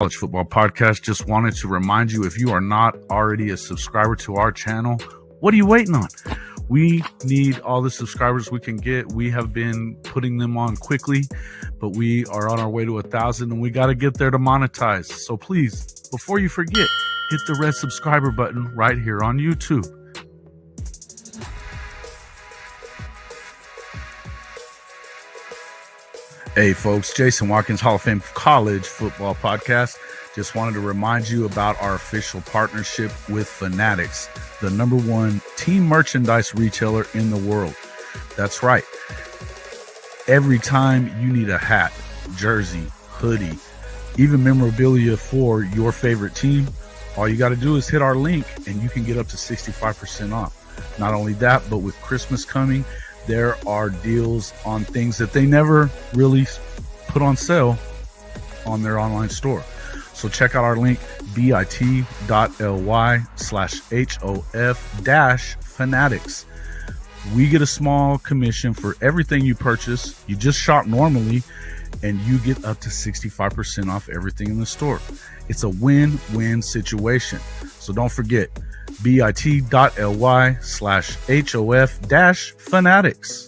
College Football Podcast. Just wanted to remind you, if you are not already a subscriber to our channel, what are you waiting on? We need all the subscribers we can get. We have been putting them on quickly, but we are on our way to 1,000 and we got to get there to monetize. So please, before you forget, hit the red subscriber button right here on YouTube. Hey folks, Jason Watkins, Hall of Fame College Football Podcast. Just wanted to remind you about our official partnership with Fanatics, the #1 team merchandise retailer in the world. That's right. Every time you need a hat, jersey, hoodie, even memorabilia for your favorite team, all you got to do is hit our link and you can get up to 65% off. Not only that, but with Christmas coming, there are deals on things that they never really put on sale on their online store. So check out our link, bit.ly/HOF-fanatics. We get a small commission for everything you purchase. You just shop normally and you get up to 65% off everything in the store. It's a win-win situation. So don't forget, bit.ly/HOF-fanatics.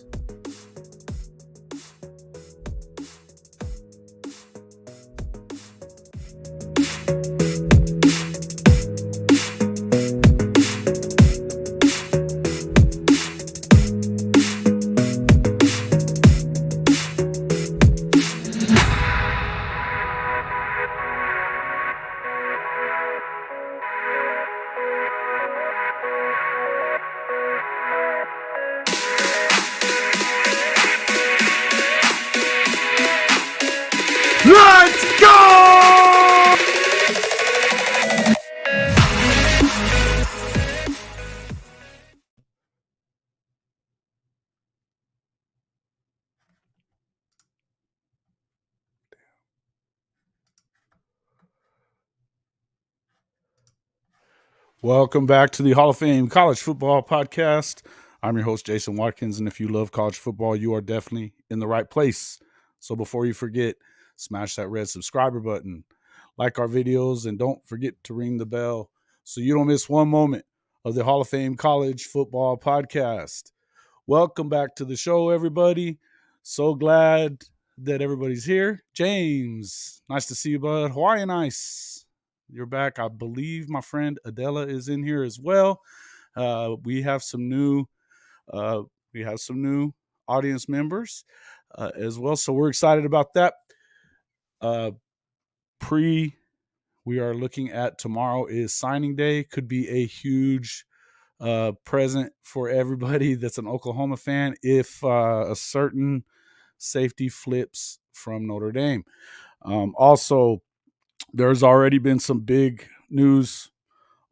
Let's go! Welcome back to the Hall of Fame College Football Podcast. I'm your host, Jason Watkins, and if you love college football, you are definitely in the right place. So before you forget, smash that red subscriber button, like our videos, and don't forget to ring the bell so you don't miss one moment of the Hall of Fame College Football Podcast. Welcome back to the show, everybody. So glad that everybody's here. James, nice to see you, bud. Hawaiian Ice, you're back. I believe my friend Adela is in here as well. We have some new audience members as well, so we're excited about that. We are looking at tomorrow is signing day. Could be a huge present for everybody that's an Oklahoma fan if a certain safety flips from Notre Dame. Also, there's already been some big news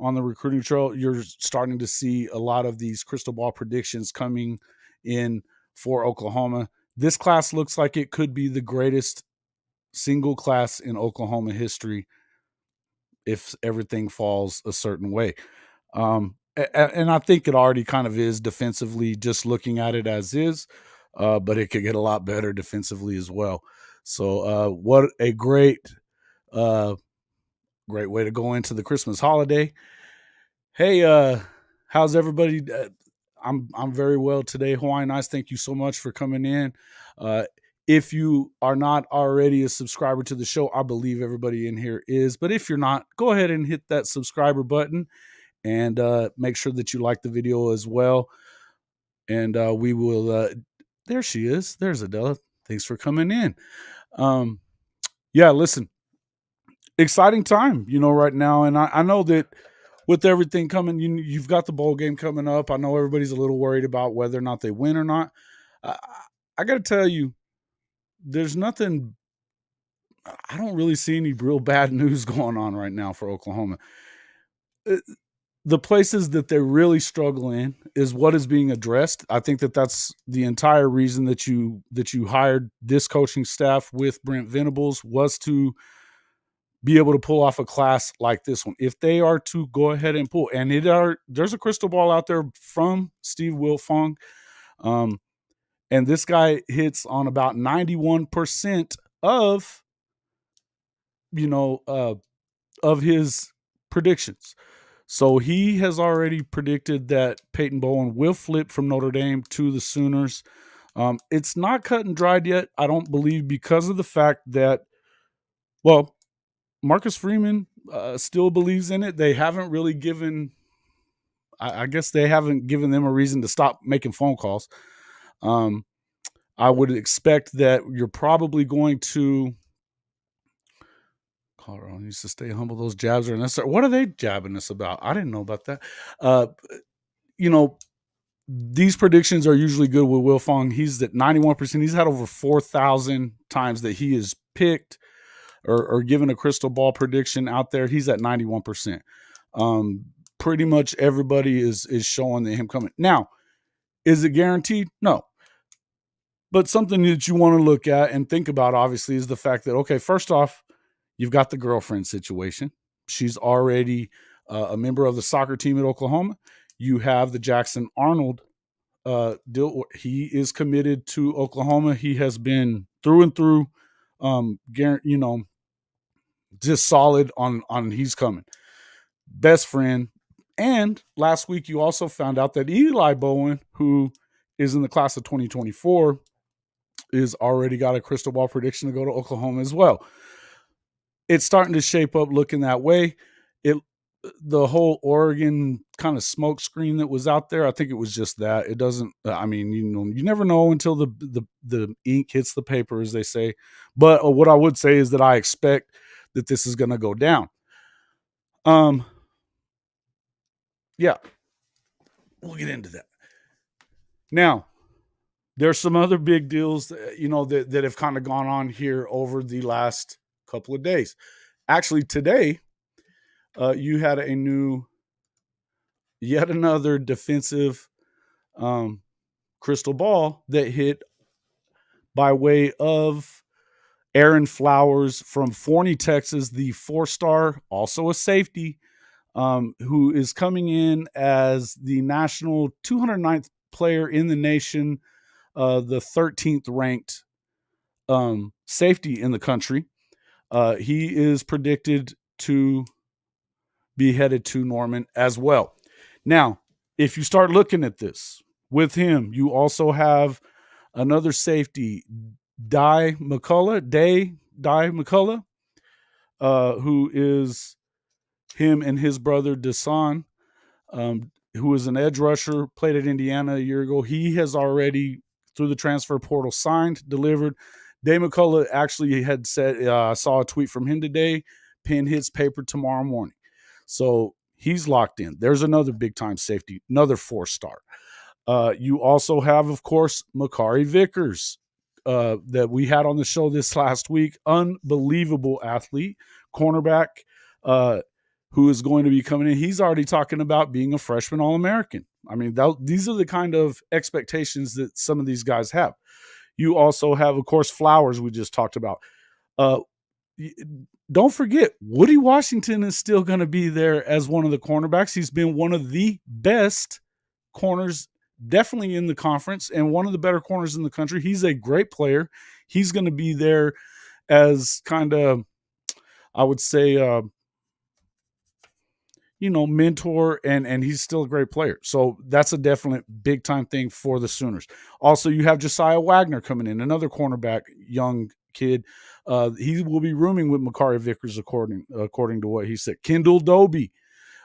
on the recruiting trail. You're starting to see a lot of these crystal ball predictions coming in for Oklahoma. This class looks like it could be the greatest single class in Oklahoma history if everything falls a certain way. And I think it already kind of is defensively, just looking at it as is, but it could get a lot better defensively as well. So what a great way to go into the Christmas holiday. Hey, how's everybody? I'm very well today. Hawaiian Ice, thank you so much for coming in. If you are not already a subscriber to the show, I believe everybody in here is. But if you're not, go ahead and hit that subscriber button and make sure that you like the video as well. And we will, there she is. There's Adela. Thanks for coming in. Yeah, listen, exciting time, right now. And I know that with everything coming, you've got the bowl game coming up. I know everybody's a little worried about whether or not they win or not. I got to tell you, there's nothing. I don't really see any real bad news going on right now for Oklahoma. The places that they really struggle in is what is being addressed. I think that that's the entire reason that you hired this coaching staff with Brent Venables, was to be able to pull off a class like this one. If they are to go ahead and pull, and there's a crystal ball out there from Steve Wilfong, and this guy hits on about 91% of you know, of his predictions. So he has already predicted that Peyton Bowen will flip from Notre Dame to the Sooners. It's not cut and dried yet, I don't believe, because of the fact that, well, Marcus Freeman still believes in it. They haven't really given, I guess they haven't given them a reason to stop making phone calls. Um, I would expect that you're probably going to. Colorado needs to stay humble. Those jabs are necessary. What are they jabbing us about? I didn't know about that. Uh, you know, these predictions are usually good with Will Fong. He's at 91%. He's had over 4,000 times that he is picked or given a crystal ball prediction out there. He's at 91%. Pretty much everybody is showing that him coming. Now, is it guaranteed? No. But something that you want to look at and think about, obviously, is the fact that, okay, first off, you've got the girlfriend situation. She's already a member of the soccer team at Oklahoma. You have the Jackson Arnold deal. He is committed to Oklahoma. He has been through and through, just solid on he's coming. Best friend. And last week you also found out that Eli Bowen, who is in the class of 2024, is already got a crystal ball prediction to go to Oklahoma as well. It's starting to shape up looking that way. The whole Oregon kind of smoke screen that was out there, I think it was just that. It doesn't. I mean, you never know until the ink hits the paper, as they say. But what I would say is that I expect that this is going to go down. Yeah, we'll get into that. Now, there's some other big deals, that have kind of gone on here over the last couple of days. Actually, today, you had yet another defensive crystal ball that hit by way of Aaron Flowers from Forney, Texas, the 4-star, also a safety, who is coming in as the national 209th player in the nation, the 13th ranked safety in the country. He is predicted to be headed to Norman as well. Now, if you start looking at this with him, you also have another safety, Day McCullough, who is him and his brother Desan, who is an edge rusher, played at Indiana a year ago. He has already, through the transfer portal, signed, delivered. Day McCullough actually had said, I saw a tweet from him today, pen hits paper tomorrow morning. So he's locked in. There's another big-time safety, another 4-star. You also have, of course, Makari Vickers, that we had on the show this last week. Unbelievable athlete, cornerback, who is going to be coming in. He's already talking about being a freshman All-American. I mean, these are the kind of expectations that some of these guys have. You also have, of course, Flowers we just talked about. Don't forget, Woody Washington is still going to be there as one of the cornerbacks. He's been one of the best corners, definitely in the conference, and one of the better corners in the country. He's a great player. He's going to be there as kind of, I would say, mentor, and he's still a great player. So that's a definite big time thing for the Sooners. Also, you have Josiah Wagner coming in, another cornerback, young kid. He will be rooming with Makari Vickers, according to what he said. Kendall Doby,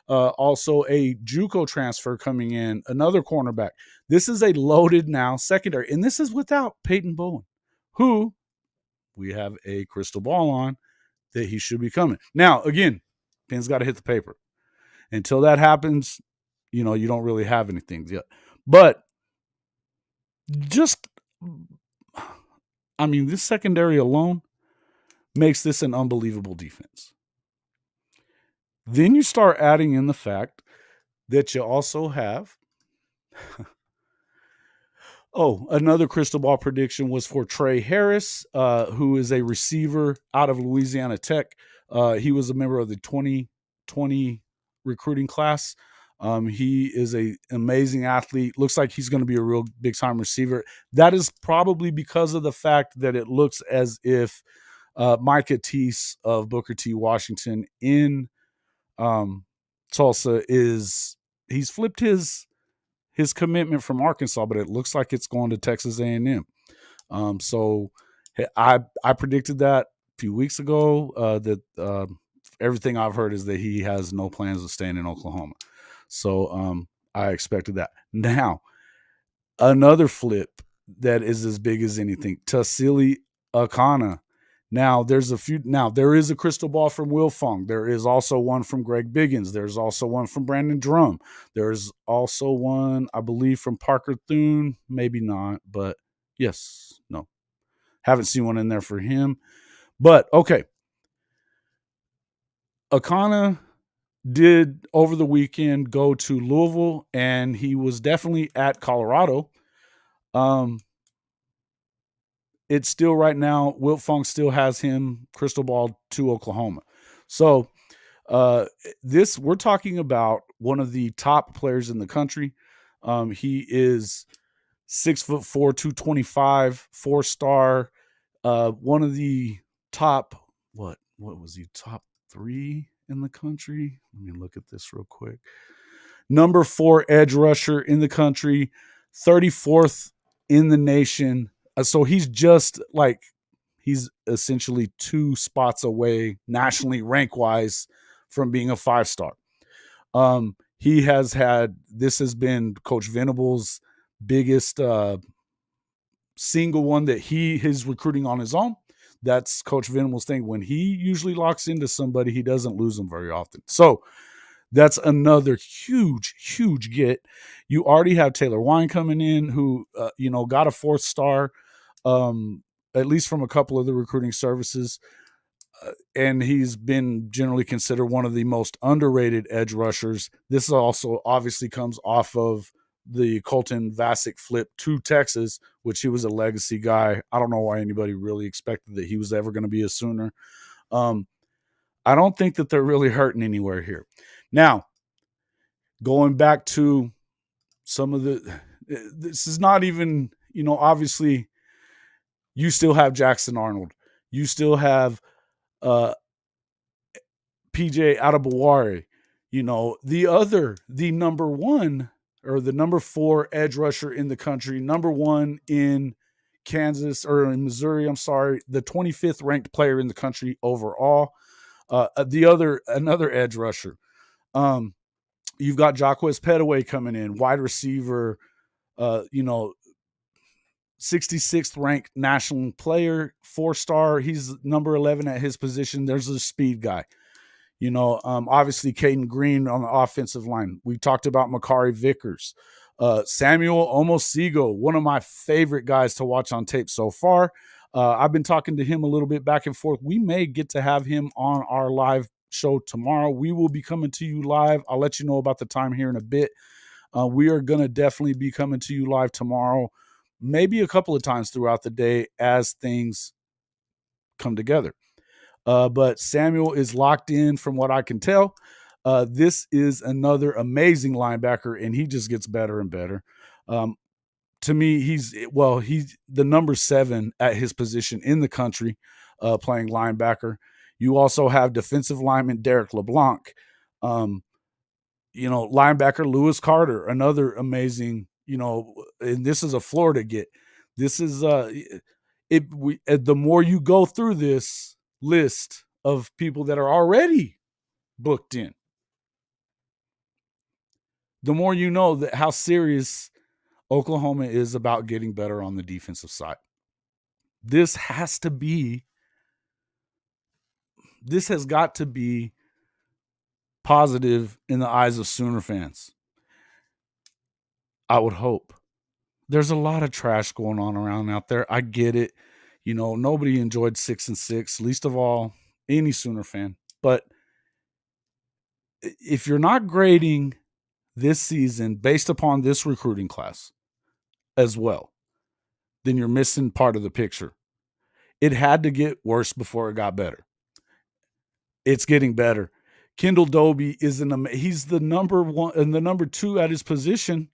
also a JUCO transfer coming in, another cornerback. This is a loaded now secondary, and this is without Peyton Bowen, who we have a crystal ball on that he should be coming. Now, again, pen's got to hit the paper. Until that happens, you don't really have anything yet. But this secondary alone makes this an unbelievable defense. Then you start adding in the fact that you also have another crystal ball prediction was for Trey Harris, who is a receiver out of Louisiana Tech. He was a member of the 2020 recruiting class. He is an amazing athlete. Looks like he's going to be a real big time receiver. That is probably because of the fact that it looks as if Micah Teese of Booker T. Washington in um, Tulsa he's flipped his commitment from Arkansas, but it looks like it's going to Texas A&M. So I predicted that a few weeks ago that everything I've heard is that he has no plans of staying in Oklahoma. So I expected that. Now, another flip that is as big as anything, Tassili Akana. Now there is a crystal ball from Will Fong. There is also one from Greg Biggins. There's also one from Brandon Drum. There's also one, I believe, from Parker Thune. Maybe not, but yes, no. Haven't seen one in there for him. But okay. Akana did over the weekend go to Louisville, and he was definitely at Colorado. It's still right now, Wilt Fong still has him crystal ball to Oklahoma. So we're talking about one of the top players in the country. He is 6'4", 225, 4-star. One of the top, what was he, top 3 in the country? Let me look at this real quick. Number 4 edge rusher in the country, 34th in the nation. So he's he's essentially 2 spots away nationally rank wise from being a 5-star. This has been Coach Venable's biggest single one that he's recruiting on his own. That's Coach Venable's thing. When he usually locks into somebody, he doesn't lose them very often. So that's another huge, huge get. You already have Taylor Wine coming in, who got a 4th star, at least from a couple of the recruiting services, and he's been generally considered one of the most underrated edge rushers. This also obviously comes off of the Colton Vasek flip to Texas, which he was a legacy guy. I don't know why anybody really expected that he was ever going to be a Sooner. I don't think that they're really hurting anywhere here. Now, going back to some of this is not even, obviously you still have Jackson Arnold. You still have PJ Adebaware. The number 1 or the number 4 edge rusher in the country, number 1 in Kansas or in Missouri, I'm sorry, the 25th ranked player in the country overall. Another edge rusher. You've got Jacquez Petaway coming in, wide receiver, 66th ranked national player, 4-star. He's number 11 at his position. There's a speed guy. Obviously Caden Green on the offensive line. We talked about Makari Vickers. Samuel Omosigo, one of my favorite guys to watch on tape so far. I've been talking to him a little bit back and forth. We may get to have him on our live show tomorrow. We will be coming to you live. I'll let you know about the time here in a bit. We are going to definitely be coming to you live tomorrow, maybe a couple of times throughout the day as things come together. But Samuel is locked in from what I can tell. This is another amazing linebacker, and he just gets better and better. To me, he's the number 7 at his position in the country, playing linebacker. You also have defensive lineman Derek LeBlanc, linebacker Lewis Carter, another amazing, and this is a Florida get. This is the more you go through this list of people that are already booked in, the more you know that how serious Oklahoma is about getting better on the defensive side. This has got to be positive in the eyes of Sooner fans. I would hope. There's a lot of trash going on around out there. I get it. Nobody enjoyed 6-6, least of all any Sooner fan. But if you're not grading this season based upon this recruiting class as well, then you're missing part of the picture. It had to get worse before it got better. It's getting better. Kendall Dobie he's the number 1 and the number 2 at his position.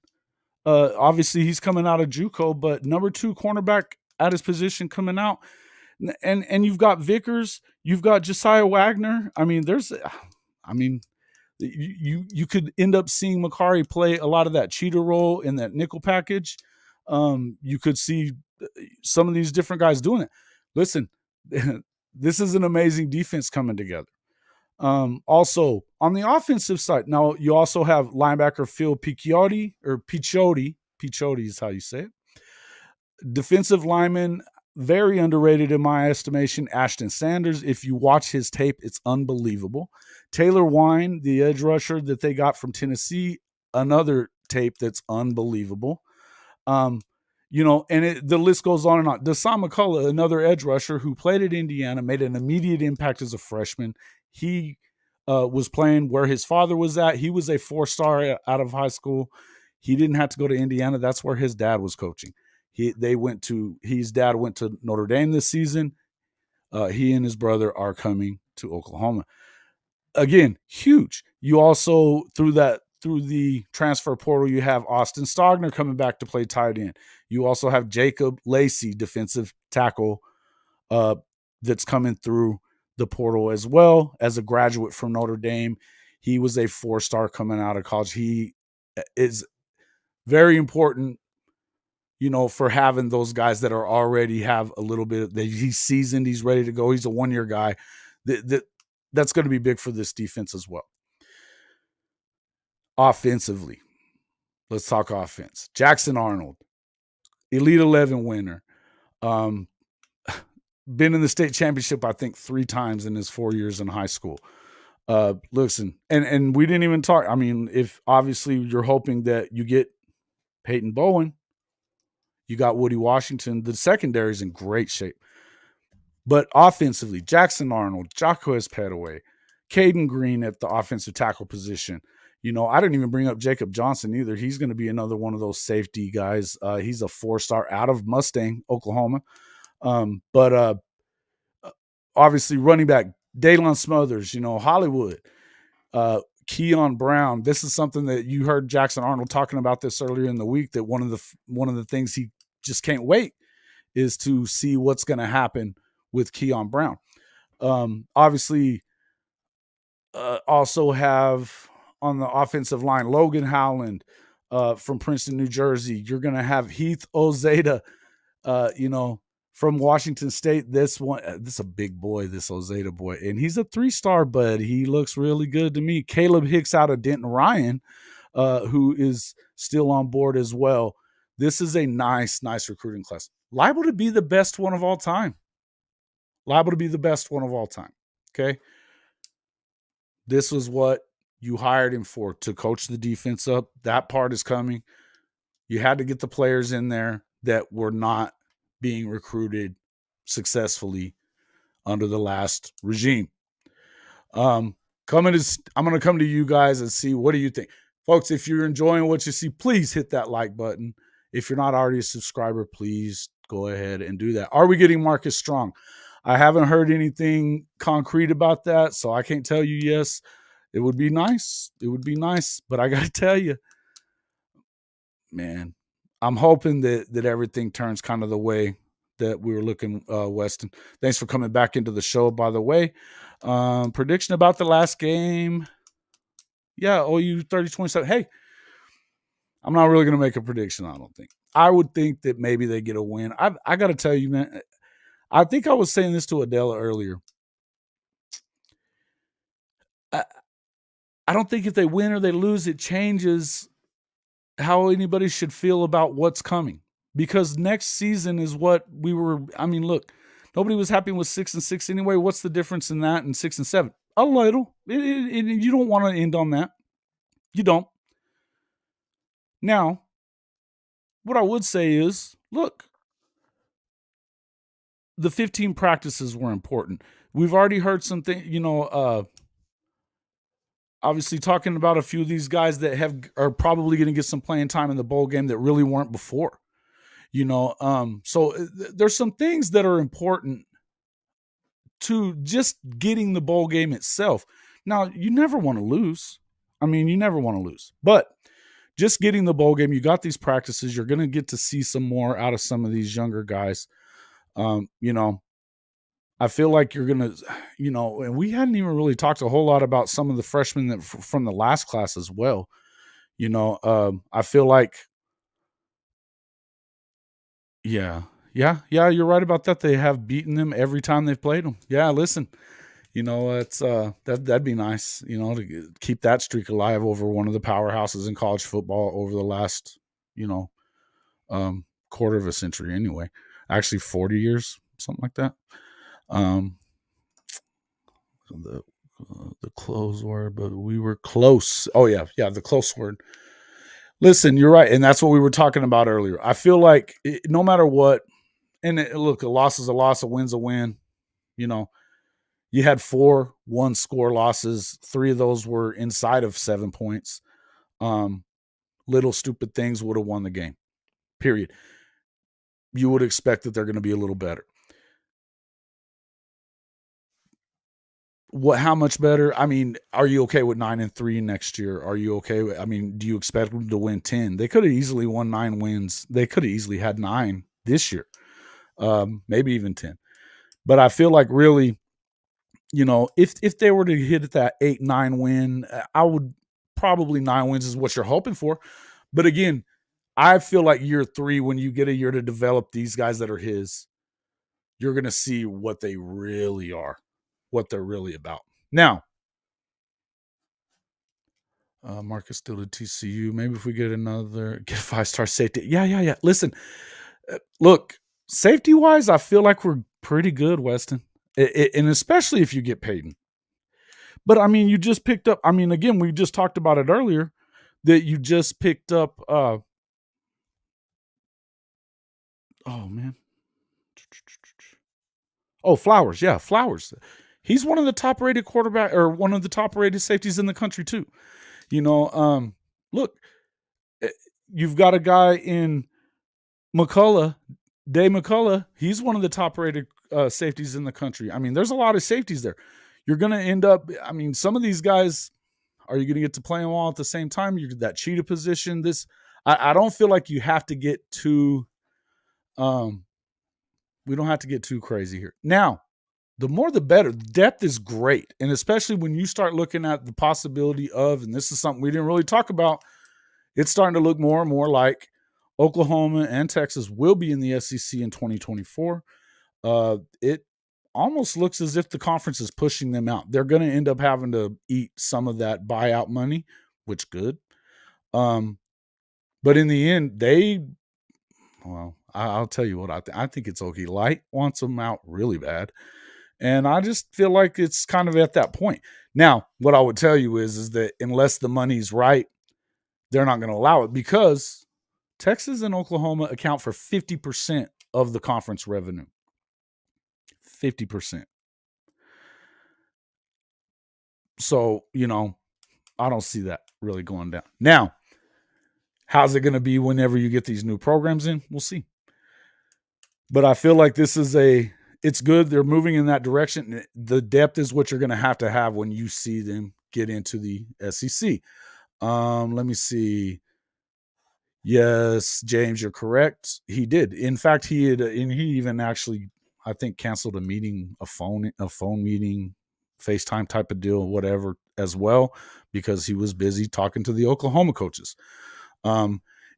Obviously he's coming out of JUCO, but number 2 cornerback at his position coming out. And you've got Vickers, you've got Josiah Wagner. I mean, I mean, you could end up seeing Makari play a lot of that cheater role in that nickel package. You could see some of these different guys doing it. Listen, this is an amazing defense coming together. Also, on the offensive side, now you also have linebacker Phil Picciotti, or Picciotti. Picciotti is how you say it. Defensive lineman, very underrated in my estimation, Ashton Sanders. If you watch his tape, it's unbelievable. Taylor Wine, the edge rusher that they got from Tennessee, another tape that's unbelievable. Um, the list goes on and on. Deshaun McCullough, another edge rusher who played at Indiana, made an immediate impact as a freshman. He was playing where his father was at. He was a 4-star out of high school. He didn't have to go to Indiana. That's where his dad was coaching. His dad went to Notre Dame this season. He and his brother are coming to Oklahoma. Again, huge. You also through the transfer portal, you have Austin Stogner coming back to play tight end. You also have Jacob Lacey, defensive tackle, that's coming through the portal as well as a graduate from Notre Dame. He was a 4-star coming out of college. He is very important, for having those guys that are already have a little bit. He's seasoned. He's ready to go. He's a 1-year guy. That's going to be big for this defense as well. Offensively, let's talk offense. Jackson Arnold, Elite 11 winner. Been in the state championship, I think, 3 times in his 4 years in high school. Listen, and we didn't even talk. I mean, if obviously you're hoping that you get Peyton Bowen, you got Woody Washington. The secondary is in great shape. But offensively, Jackson Arnold, Jacquez Petaway, Caden Green at the offensive tackle position. I didn't even bring up Jacob Johnson either. He's going to be another one of those safety guys. He's a 4-star out of Mustang, Oklahoma. But obviously running back, Daylon Smothers, Hollywood, Keon Brown. This is something that you heard Jackson Arnold talking about this earlier in the week, that one of the things he just can't wait is to see what's going to happen with Keon Brown. Obviously, also have on the offensive line Logan Howland from Princeton, New Jersey. You're going to have Heath Ozeta, from Washington State. This is a big boy, this Ozeta boy, and he's a 3-star, but he looks really good to me. Caleb Hicks out of Denton Ryan, who is still on board as well. This is a nice recruiting class. Liable to be the best one of all time. Okay. This was what you hired him for, to coach the defense up. That part is coming. You had to get the players in there that were not being recruited successfully under the last regime. I'm going to come to you guys and see, what do you think? Folks, if you're enjoying what you see, please hit that like button. If you're not already a subscriber, please go ahead and do that. Are we getting Marcus Strong? I haven't heard anything concrete about that, so I can't tell you yes. It would be nice. But I got to tell you, man, I'm hoping that everything turns kind of the way that we were looking, Weston. Thanks for coming back into the show, by the way. Prediction about the last game. Yeah, OU 30-27. Hey, I'm not really going to make a prediction, I don't think. I would think that maybe they get a win. I got to tell you, man, I think I was saying this to Adela earlier. I don't think if they win or they lose, it changes how anybody should feel about what's coming. Because next season is what we were. I mean, look, nobody was happy with 6-6 anyway. What's the difference in that and 6-7? A little. You don't want to end on that. You don't. Now, what I would say is, look, the 15 practices were important. We've already heard something, obviously talking about a few of these guys that are probably going to get some playing time in the bowl game that really weren't before. So there's some things that are important to just getting the bowl game itself. Now, you never want to lose. But just getting the bowl game, you got these practices, you're going to get to see some more out of some of these younger guys. I feel like you're gonna, and we hadn't even really talked a whole lot about some of the freshmen that from the last class as well. I feel like, yeah, yeah, you're right about that. They have beaten them every time they've played them. Yeah, listen, it's that'd be nice, to keep that streak alive over one of the powerhouses in college football over the last, you know, quarter of a century anyway. Actually 40 years, something like that. Um the the close word, but we were close. Oh yeah, yeah, the close word. Listen, you're right, and that's what we were talking about earlier. I feel like no matter what, and look, a loss is a loss, a win's a win. You know, you had 4 one score losses. 3 of those were inside of 7 points. Um, Little stupid things would have won the game. Period. You would expect that they're going to be a little better. What? How much better? I mean, are you okay with 9-3 next year? Are you okay with? I mean, do you expect them to win 10? They could have easily won 9 wins. They could have easily had 9 this year, maybe even 10. But I feel like really, if they were to hit that 8-9 win, I would probably 9 wins is what you're hoping for. But again, I feel like year 3, when you get a year to develop these guys that are his, you're going to see what they really are, what they're really about. Now, Marcus still to TCU. Maybe if we get get a 5-star safety. Yeah, yeah, yeah. Listen, look, safety wise, I feel like we're pretty good, Weston, and especially if you get Peyton. But I mean, you just picked up. I mean, again, we just talked about it earlier that you just picked up. Oh man. Oh, Flowers. Yeah, Flowers. He's one of the top rated quarterback or one of the top rated safeties in the country too. Look, eh, you've got a guy in McCullough, Day McCullough. He's one of the top rated safeties in the country. I mean, there's a lot of safeties there. You're going to end up. I mean, some of these guys. Are you going to get to play them all at the same time? You're that cheetah position. I don't feel like you have to get too. We don't have to get too crazy here. Now, the more the better. Depth is great. And especially when you start looking at the possibility of, and this is something we didn't really talk about, it's starting to look more and more like Oklahoma and Texas will be in the SEC in 2024. It almost looks as if the conference is pushing them out. They're going to end up having to eat some of that buyout money, which good. But in the end, I'll tell you what, I think it's okay. Light wants them out really bad. And I just feel like it's kind of at that point. Now, what I would tell you is that unless the money's right, they're not going to allow it because Texas and Oklahoma account for 50% of the conference revenue. 50%. So, I don't see that really going down. Now, how's it going to be whenever you get these new programs in? We'll see. But I feel like it's good. They're moving in that direction. The depth is what you're going to have when you see them get into the SEC. Let me see. Yes, James, you're correct. He did. In fact, he even actually, I think, canceled a phone meeting, FaceTime type of deal, whatever, as well, because he was busy talking to the Oklahoma coaches.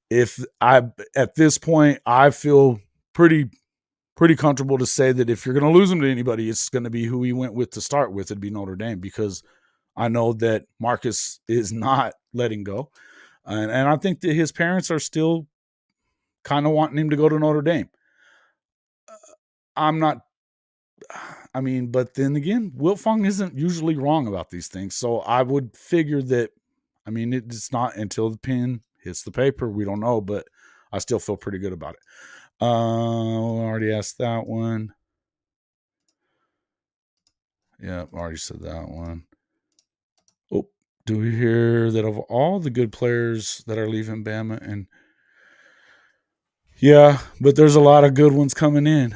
If I at this point, I feel pretty comfortable to say that if you're going to lose him to anybody, it's going to be who he went with to start with. It'd be Notre Dame, because I know that Marcus is not letting go. And I think that his parents are still kind of wanting him to go to Notre Dame. I'm not, I mean, but then again, Wiltfong isn't usually wrong about these things. So I would figure that, I mean, it's not until the pen hits the paper. We don't know, but I still feel pretty good about it. I already asked that one. Yeah, already said that one. Oh, do we hear that of all the good players that are leaving Bama? And yeah, but there's a lot of good ones coming in.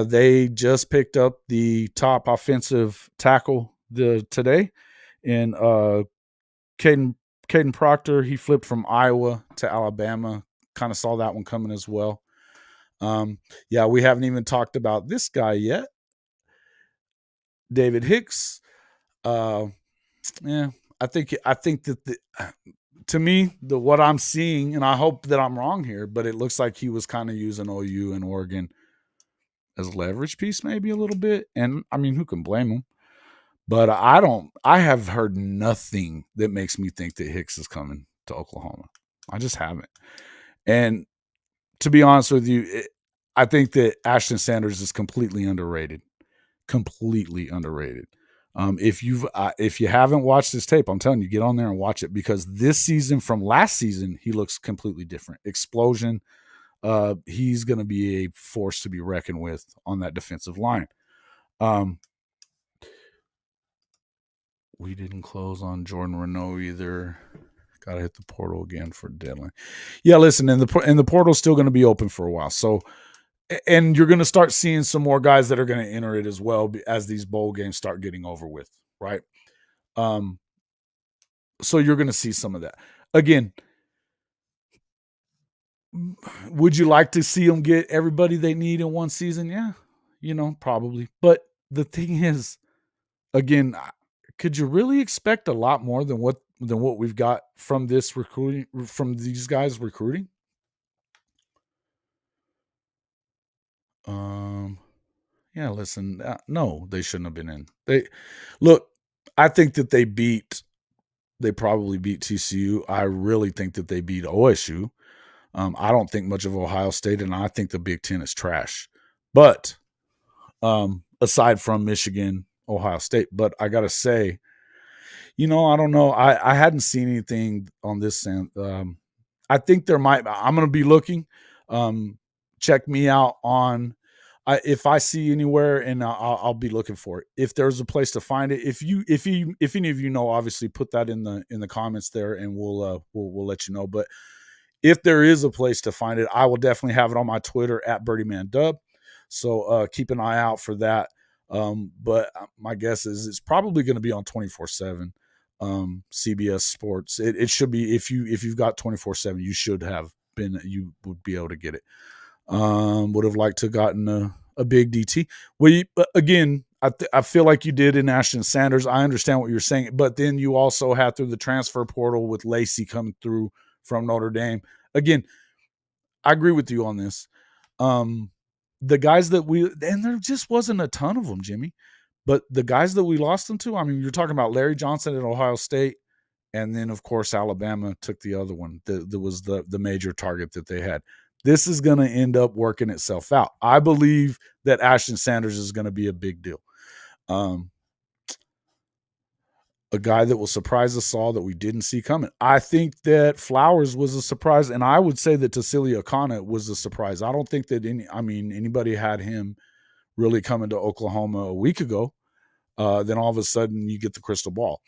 They just picked up the top offensive tackle today, and Caden Proctor. He flipped from Iowa to Alabama. Kind of saw that one coming as well. Yeah, we haven't even talked about this guy yet. David Hicks, uh, yeah, I think that to me, what I'm seeing, and I hope that I'm wrong here, but it looks like he was kind of using OU and Oregon as a leverage piece, maybe a little bit. And I mean, who can blame him? But I don't. I have heard nothing that makes me think that Hicks is coming to Oklahoma. I just haven't. And to be honest with you, I think that Ashton Sanders is completely underrated. Completely underrated. If you haven't watched this tape, I'm telling you, get on there and watch it, because this season from last season, he looks completely different. Explosion. He's going to be a force to be reckoned with on that defensive line. We didn't close on Jordan Renault either. Got to hit the portal again for deadline. Yeah, listen, and the portal's still going to be open for a while. So, and you're going to start seeing some more guys that are going to enter it as well as these bowl games start getting over with, right? So you're going to see some of that. Again, would you like to see them get everybody they need in one season? Yeah, probably. But the thing is, again, could you really expect a lot more than what we've got from this recruiting, from these guys recruiting? Yeah, listen, no, they shouldn't have been in. Look, I think that they probably beat TCU. I really think that they beat OSU. I don't think much of Ohio State, and I think the Big Ten is trash. But aside from Michigan, Ohio State, but I gotta say, I don't know. I hadn't seen anything on this. I think there might. I'm going to be looking. Check me out on. If I see anywhere, and I'll be looking for it. If there's a place to find it, if any of you know, obviously put that in the comments there, and we'll let you know. But if there is a place to find it, I will definitely have it on my Twitter at BirdieManDub. So keep an eye out for that. But my guess is it's probably going to be on 24/7. CBS Sports. It should be, if you've got 24/7, you would be able to get it. Would have liked to have gotten a big DT. Well, again, I feel like you did in Ashton Sanders. I understand what you're saying, but then you also had through the transfer portal with Lacey coming through from Notre Dame. Again, I agree with you on this. The guys that and there just wasn't a ton of them, Jimmy. But the guys that we lost them to, I mean, you're talking about Larry Johnson at Ohio State, and then of course Alabama took the other one. That was the major target that they had. This is going to end up working itself out. I believe that Ashton Sanders is going to be a big deal. A guy that will surprise us all that we didn't see coming. I think that Flowers was a surprise, and I would say that Tassili Akana was a surprise. I don't think that anybody had him really coming to Oklahoma a week ago. Then all of a sudden you get the crystal ball.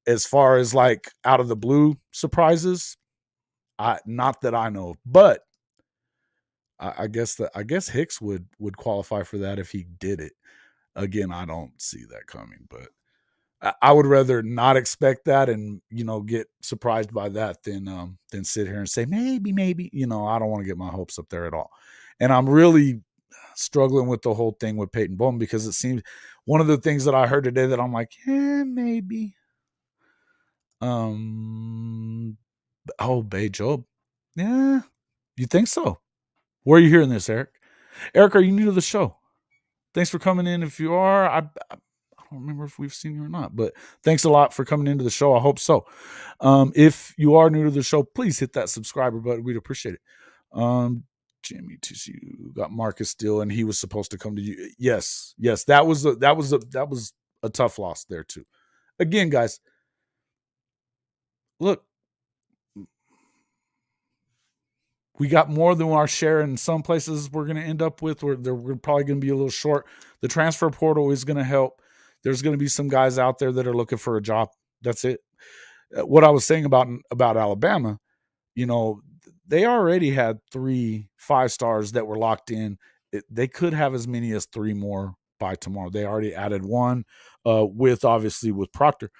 As far as like out of the blue surprises, not that I know, but I guess Hicks would qualify for that if he did it. Again, I don't see that coming, but I would rather not expect that and get surprised by that than sit here and say maybe. I don't want to get my hopes up there at all. And I'm really struggling with the whole thing with Peyton Bowman, because it seems one of the things that I heard today that I'm like, maybe. Bay Job. Yeah, you think so? Where are you hearing this, Eric? Eric, are you new to the show? Thanks for coming in. If you are, I don't remember if we've seen you or not, but thanks a lot for coming into the show. I hope so. If you are new to the show, please hit that subscriber button. We'd appreciate it. Jimmy TCU got Marcus Steele, and he was supposed to come to you. Yes, that was a tough loss there too. Again, guys, look, we got more than our share in some places. We're going to end up with where we're probably going to be a little short. The transfer portal is going to help. There's going to be some guys out there that are looking for a job. That's it. What I was saying about Alabama, they already had 3 5-stars that were locked in. They could have as many as 3 more by tomorrow. They already added one with Proctor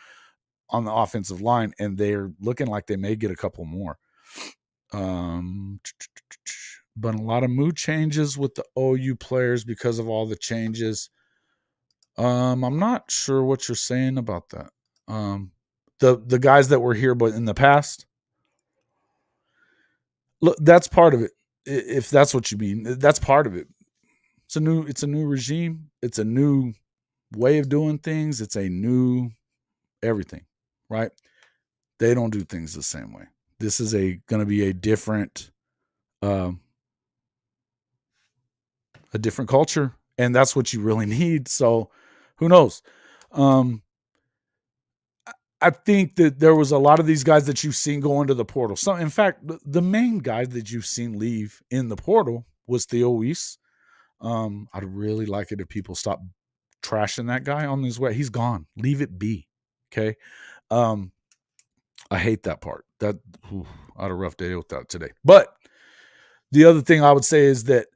on the offensive line, and they're looking like they may get a couple more. But a lot of mood changes with the OU players because of all the changes. I'm not sure what you're saying about that. Um, the guys that were here, but in the past, look, that's part of it. If that's what you mean, that's part of it. It's a new regime. It's a new way of doing things. It's a new everything, right? They don't do things the same way. This is going to be um, a different culture, and that's what you really need. So, who knows? Um, I think that there was a lot of these guys that you've seen go into the portal. So, in fact, the main guy that you've seen leave in the portal was Theo Weiss. I'd really like it if people stop trashing that guy on his way. He's gone. Leave it be. Okay. Um, I hate that part. I had a rough day with that today. But the other thing I would say is that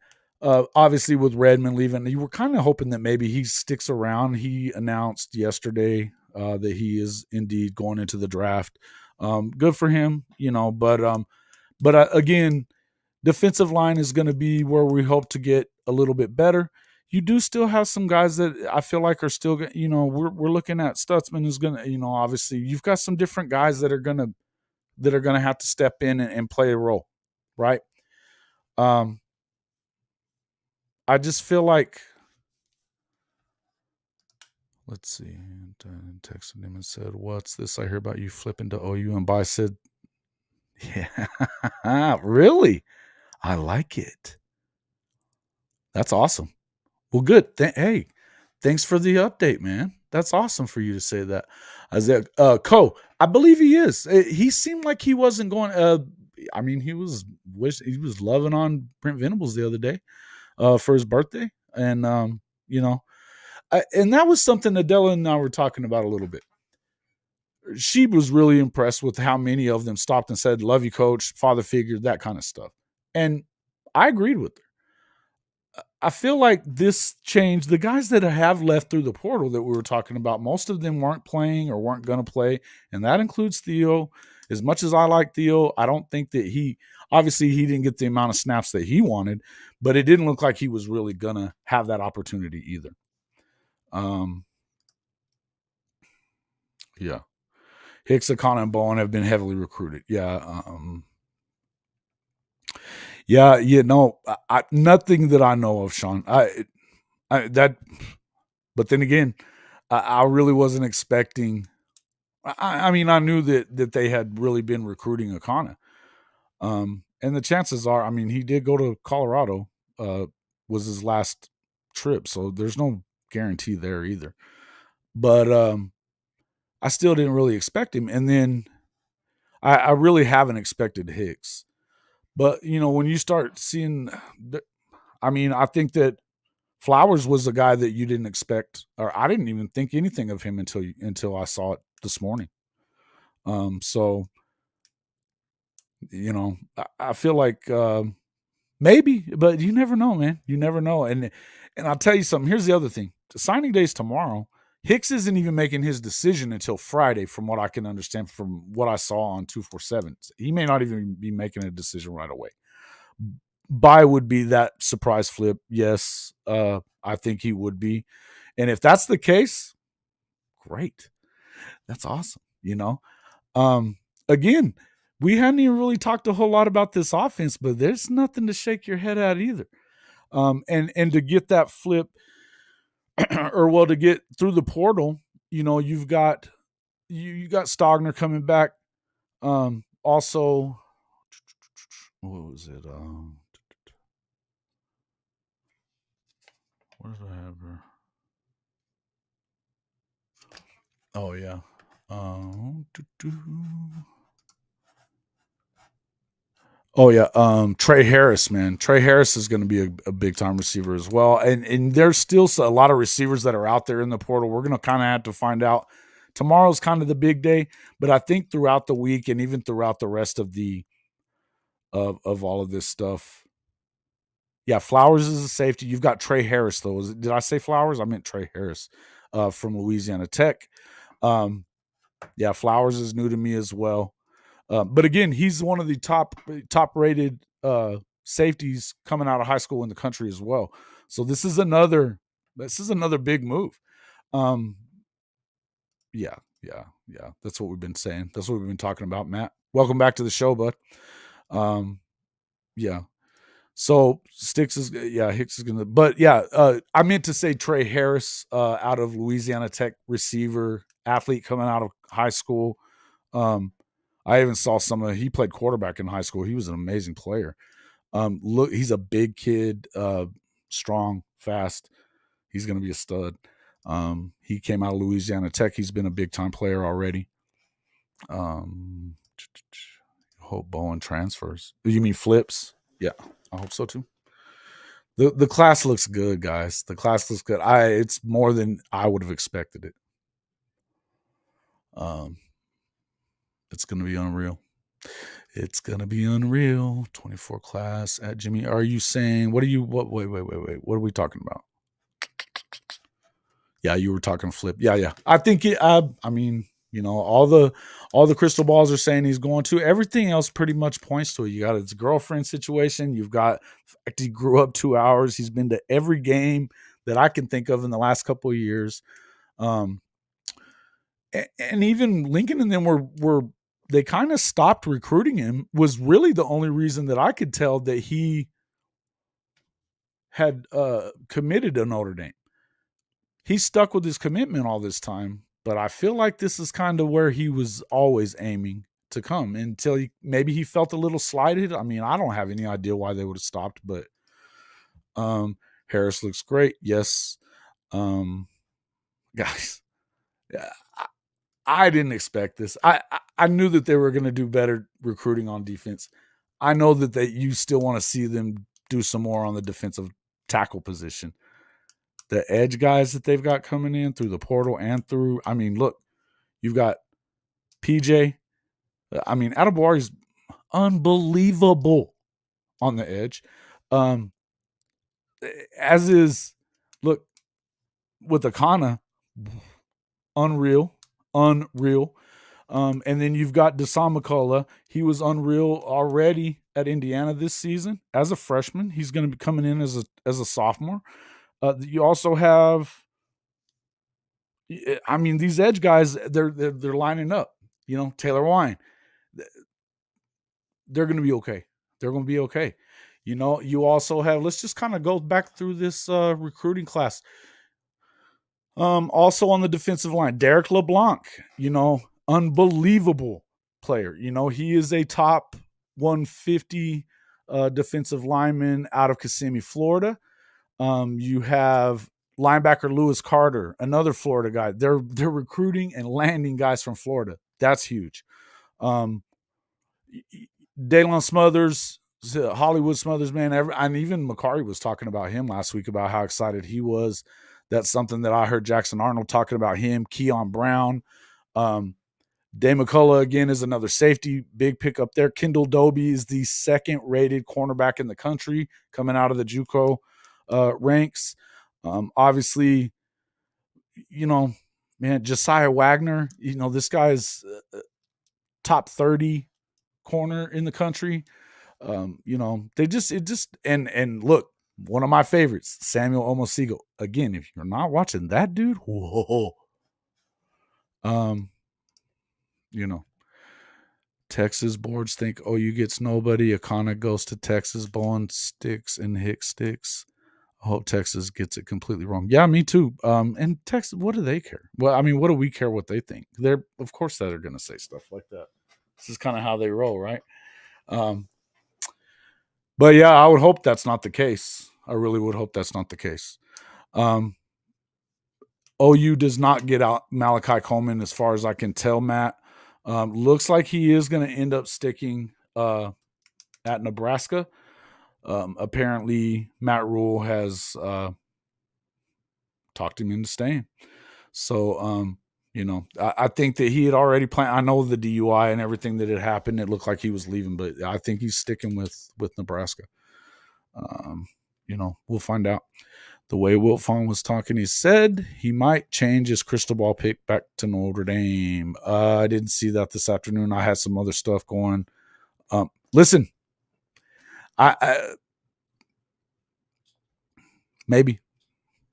obviously with Redmond leaving, you were kind of hoping that maybe he sticks around. He announced yesterday that he is indeed going into the draft. Good for him, but again, defensive line is going to be where we hope to get a little bit better. You do still have some guys that I feel like are still, we're looking at Stutzman is going to, obviously you've got some different guys that are going to have to step in and play a role, right? Um, I just feel like, let's see, and texted him and said, "What's this I hear about you flipping to OU?" And Bai said, "Yeah, really? I like it. That's awesome. Well, good. Hey, thanks for the update, man. That's awesome for you to say that." Isaiah, I believe he is. He seemed like he wasn't going. I mean, he was loving on Brent Venables the other day, for his birthday, and you know, and that was something Adela and I were talking about a little bit. She was really impressed with how many of them stopped and said, "Love you, coach," father figure, that kind of stuff, and I agreed with her. I feel like this changed the guys that have left through the portal that we were talking about. Most of them weren't playing or weren't going to play, and that includes Theo. As much as I like Theo, I don't think that obviously he didn't get the amount of snaps that he wanted, but it didn't look like he was really going to have that opportunity either. Um, yeah, Hicks, Akana, and Bowen have been heavily recruited. Yeah, yeah, no, nothing that I know of, Sean. That, but then again, I really wasn't expecting. I mean, I knew that they had really been recruiting Akana, and the chances are, I mean, he did go to Colorado, was his last trip, so there's no guarantee there either. But I still didn't really expect him, and then I really haven't expected Hicks. But when you start seeing, I mean, I think that Flowers was a guy that you didn't expect, or I didn't even think anything of him until I saw it this morning. So I feel like maybe, but you never know, man. You never know. And I'll tell you something. Here's the other thing: the signing day's tomorrow. Hicks isn't even making his decision until Friday, from what I can understand from what I saw on 247. He may not even be making a decision right away. Buy would be that surprise flip. Yes, I think he would be. And if that's the case, great. That's awesome. Um, again, we hadn't even really talked a whole lot about this offense, but there's nothing to shake your head at either. And to get that flip, or to get through the portal, you've got you got Stogner coming back. Also, what was it? What did I have her? Oh yeah. Oh yeah, Trey Harris, man. Trey Harris is going to be a big time receiver as well, and there's still a lot of receivers that are out there in the portal. We're going to kind of have to find out. Tomorrow's kind of the big day, but I think throughout the week and even throughout the rest of the of all of this stuff, yeah, Flowers is a safety. You've got Trey Harris though. Did I say Flowers? I meant Trey Harris, from Louisiana Tech. Yeah, Flowers is new to me as well. But again, he's one of the top rated safeties coming out of high school in the country as well. So this is another big move. Um, yeah, yeah. That's what we've been saying. That's what we've been talking about, Matt. Welcome back to the show, bud. Um, yeah. So Sticks is yeah, Hicks is gonna, but yeah, I meant to say Trey Harris, out of Louisiana Tech, receiver athlete coming out of high school. Um, I even saw he played quarterback in high school. He was an amazing player. Look, he's a big kid, strong, fast. He's gonna be a stud. He came out of Louisiana Tech. He's been a big time player already. Um, Hope Bowen transfers. You mean flips? Yeah, I hope so too. The class looks good, guys. The class looks good. It's more than I would have expected it. Um, it's gonna be unreal. It's gonna be unreal. 24 class at Jimmy. Are you saying what are you what wait. What are we talking about? Yeah, you were talking flip. Yeah. I think I mean, all the crystal balls are saying he's going to. Everything else pretty much points to it. You got his girlfriend situation. You've got the fact he grew up 2 hours. He's been to every game that I can think of in the last couple of years. Um, and even Lincoln and them were they kind of stopped recruiting him. Was really the only reason that I could tell that he had committed to Notre Dame. He stuck with his commitment all this time, but I feel like this is kind of where he was always aiming to come until maybe he felt a little slighted. I mean, I don't have any idea why they would have stopped, but Harris looks great. Yes. Guys, I didn't expect this. I knew that they were going to do better recruiting on defense. I know that you still want to see them do some more on the defensive tackle position. The edge guys that they've got coming in through the portal and through, I mean, look, you've got PJ. I mean, Adebawari's unbelievable on the edge. Um, as is, look, with Akana, unreal. And then you've got Deshaun McCullough. He was unreal already at Indiana this season as a freshman. He's going to be coming in as a sophomore. You also have, I mean, these edge guys, they're lining up. Taylor Wine, they're going to be okay. They're going to be okay. You also have. Let's just kind of go back through this recruiting class. Also on the defensive line, Derek LeBlanc. Unbelievable player. He is a top 150 defensive lineman out of Kissimmee, Florida. You have linebacker Lewis Carter, another Florida guy. They're recruiting and landing guys from Florida. That's huge. Dalen Smothers, Hollywood Smothers, man. And even Macari was talking about him last week about how excited he was. That's something that I heard Jackson Arnold talking about him. Keon Brown. Day McCullough, again, is another safety. Big pickup there. Kendall Doby is the second-rated cornerback in the country coming out of the JUCO ranks. Obviously, man, Josiah Wagner, this guy's top 30 corner in the country. And look, one of my favorites, Samuel Omosigo. Again, if you're not watching that dude, whoa. Texas boards think OU gets nobody. Akana goes to Texas. Bowen sticks and Hicks sticks. I hope Texas gets it completely wrong. Yeah, me too. And Texas, what do they care? Well, I mean, what do we care what they think? They're, of course, that are going to say stuff like that. This is kind of how they roll, right? But yeah, I would hope that's not the case. I really would hope that's not the case. OU does not get out Malachi Coleman, as far as I can tell, Matt. Looks like he is going to end up sticking at Nebraska. Apparently, Matt Rule has talked him into staying. So, I think that he had already planned. I know the DUI and everything that had happened. It looked like he was leaving, but I think he's sticking with Nebraska. We'll find out. The way Wilt Fong was talking, he said he might change his crystal ball pick back to Notre Dame. I didn't see that this afternoon. I had some other stuff going. Listen, I maybe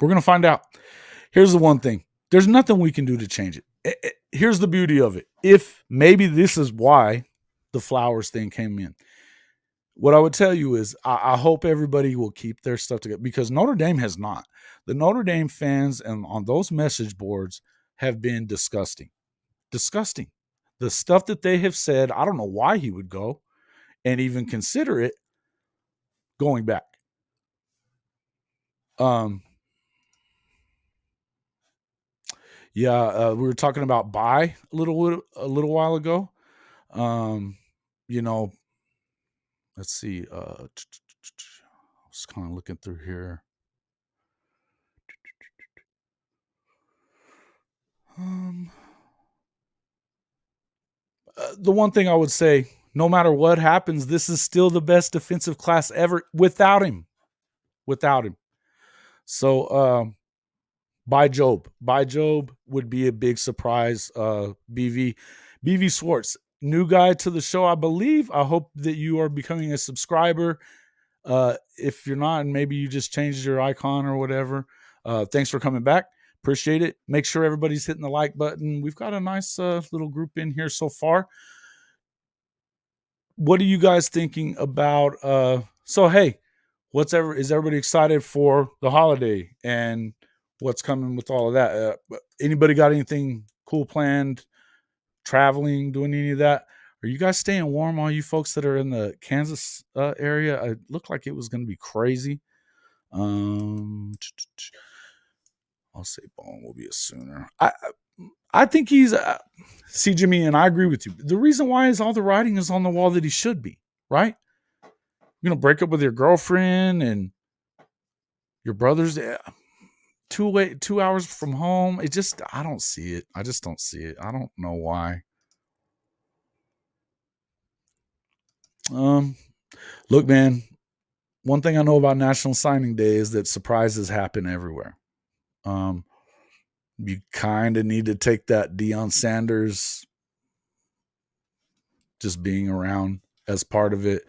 we're going to find out. Here's the one thing. There's nothing we can do to change it. Here's the beauty of it. If maybe this is why the flowers thing came in. What I would tell you is I hope everybody will keep their stuff together because Notre Dame has not. The Notre Dame fans and on those message boards have been disgusting. Disgusting. The stuff that they have said, I don't know why he would go and even consider it going back. Yeah, we were talking about buy a little while ago. You know, let's see. I was kind of looking through here. The one thing I would say, no matter what happens, this is still the best defensive class ever without him. Without him. So, By Job would be a big surprise. BV Swartz, new guy to the show, I believe. I hope that you are becoming a subscriber. If you're not, and maybe you just changed your icon or whatever, thanks for coming back. Appreciate it. Make sure everybody's hitting the like button. We've got a nice little group in here so far. What are you guys thinking about? So hey, is everybody excited for the holiday and what's coming with all of that? Anybody got anything cool planned? Traveling, doing any of that? Are you guys staying warm? All you folks that are in the Kansas area, it looked like it was going to be crazy. I'll say Bone will be a Sooner. I think he's see Jimmy, and I agree with you. The reason why is all the writing is on the wall that he should be, right? You're gonna break up with your girlfriend and your brother's 2 hours from home. I don't see it. I just don't see it. I don't know why. Look, man, one thing I know about National Signing Day is that surprises happen everywhere. You kind of need to take that Deion Sanders just being around as part of it.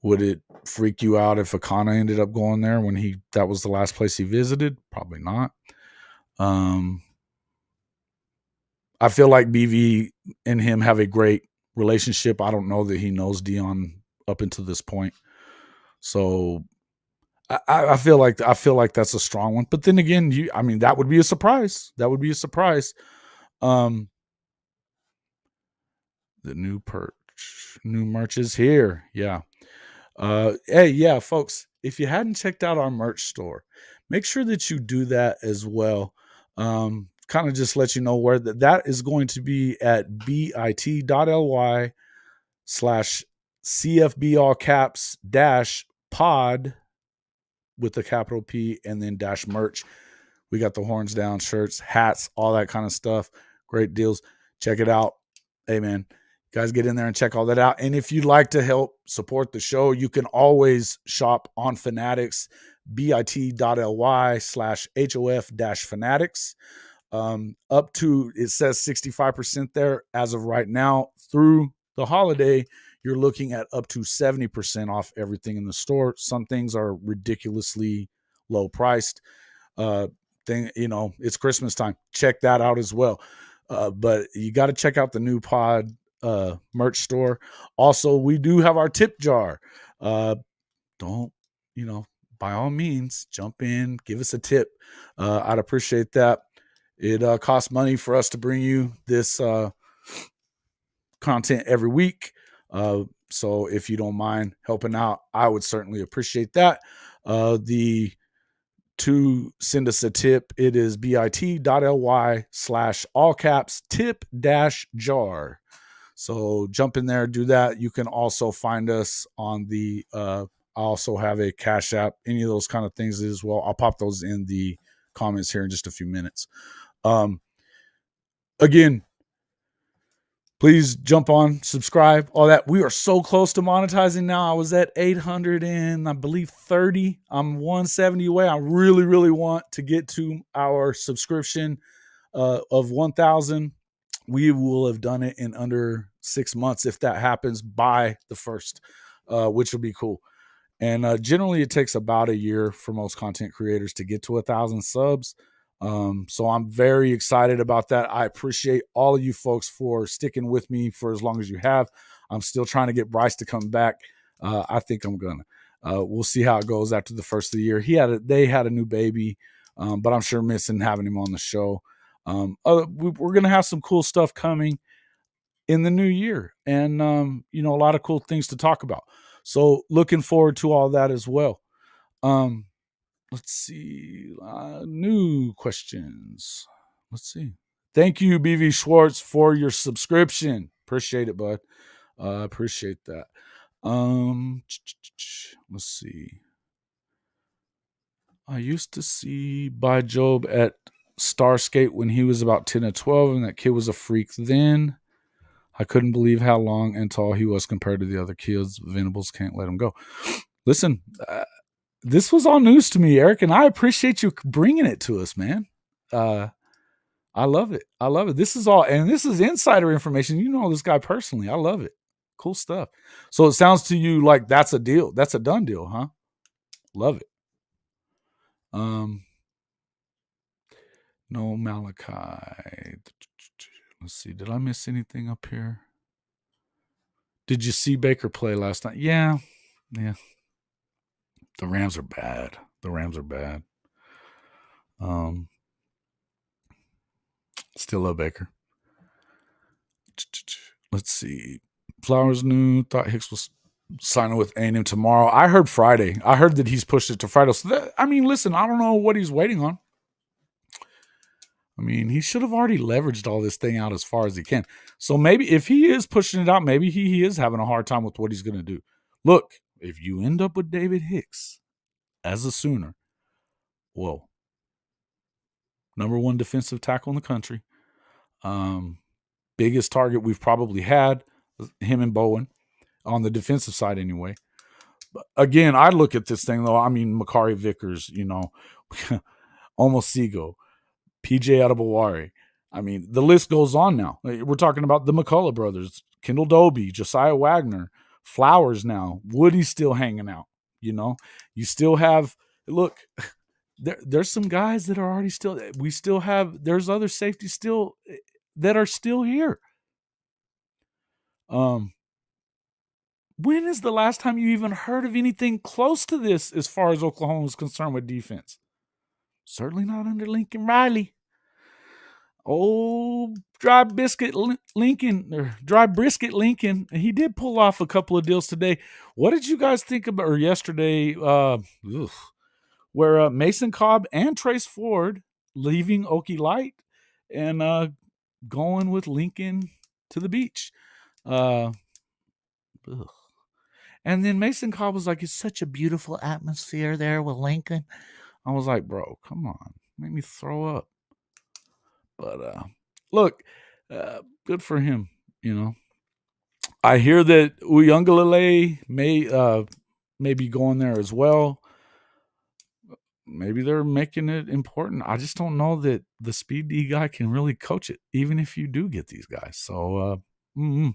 Would it freak you out if Akana ended up going there when that was the last place he visited? Probably not. I feel like BV and him have a great relationship. I don't know that he knows Deion up until this point. So I feel like that's a strong one. But then again, that would be a surprise. That would be a surprise. The new merch is here. Yeah. Hey, yeah, folks, if you hadn't checked out our merch store, make sure that you do that as well. Kind of just let you know where that is going to be at bit.ly/CFB all caps -pod with the capital P and then -merch. We got the horns down shirts, hats, all that kind of stuff. Great deals. Check it out. Hey, man, guys, get in there and check all that out. And if you'd like to help support the show, you can always shop on Fanatics, bit.ly/HOF-Fanatics. Up to, it says 65% there as of right now. Through the holiday, you're looking at up to 70% off everything in the store. Some things are ridiculously low priced. It's Christmas time. Check that out as well. But you got to check out the new pod merch store. Also, we do have our tip jar. Don't, by all means, jump in, give us a tip. I'd appreciate that. It costs money for us to bring you this content every week. So if you don't mind helping out, I would certainly appreciate that. To send us a tip, it is bit.ly/all caps tip-jar. So jump in there, do that. You can also find us on the I also have a Cash App, any of those kind of things as well. I'll pop those in the comments here in just a few minutes. Again, please jump on, subscribe, all that. We are so close to monetizing now. I was at 800 and I believe 30. I'm 170 away. I really, really want to get to our subscription of 1,000. We will have done it in under 6 months if that happens by the 1st, which will be cool. And generally, it takes about a year for most content creators to get to 1,000 subs. So I'm very excited about that. I appreciate all of you folks for sticking with me for as long as you have. I'm still trying to get Bryce to come back. I think I'm gonna. We'll see how it goes after the first of the year. They had a new baby, but I'm sure missing having him on the show. We're gonna have some cool stuff coming in the new year, and a lot of cool things to talk about. So looking forward to all that as well. Um, let's see. New questions. Let's see. Thank you, BV Schwartz, for your subscription. Appreciate it, bud. Appreciate that. Let's see. I used to see By Job at Starscape when he was about 10 or 12, and that kid was a freak then. I couldn't believe how long and tall he was compared to the other kids. Venables can't let him go. Listen, this was all news to me, Eric, and I appreciate you bringing it to us, man. I love it. I love it. This is insider information. You know this guy personally. I love it. Cool stuff. So it sounds to you like that's a deal. That's a done deal, huh? Love it. No Malachi. Let's see. Did I miss anything up here? Did you see Baker play last night? Yeah. The Rams are bad. Still love Baker. Let's see. Flowers new. Thought Hicks was signing with A&M tomorrow. I heard Friday. I heard that he's pushed it to Friday. So listen, I don't know what he's waiting on. I mean, he should have already leveraged all this thing out as far as he can. So maybe if he is pushing it out, maybe he is having a hard time with what he's going to do. Look, if you end up with David Hicks as a Sooner, whoa, number one defensive tackle in the country, biggest target we've probably had, him and Bowen, on the defensive side anyway. But again, I look at this thing, though. I mean, Makari Vickers, almost Seago, PJ Adebawari. I mean, the list goes on now. We're talking about the McCullough brothers, Kendall Doby, Josiah Wagner, Flowers now. Woody's still hanging out. You still have, look, there's some guys that are already still, we still have, there's other safeties still that are still here. When is the last time you even heard of anything close to this as far as Oklahoma is concerned with defense? Certainly not under Lincoln Riley. Oh, dry brisket Lincoln. He did pull off a couple of deals today. What did you guys think about, or yesterday, where Mason Cobb and Trace Ford leaving Okie Light and going with Lincoln to the beach? And then Mason Cobb was like, it's such a beautiful atmosphere there with Lincoln. I was like, bro, come on. Make me throw up. But look, good for him, I hear that Uyangalele may be going there as well. Maybe they're making it important. I just don't know that the speed D guy can really coach it, even if you do get these guys. So, and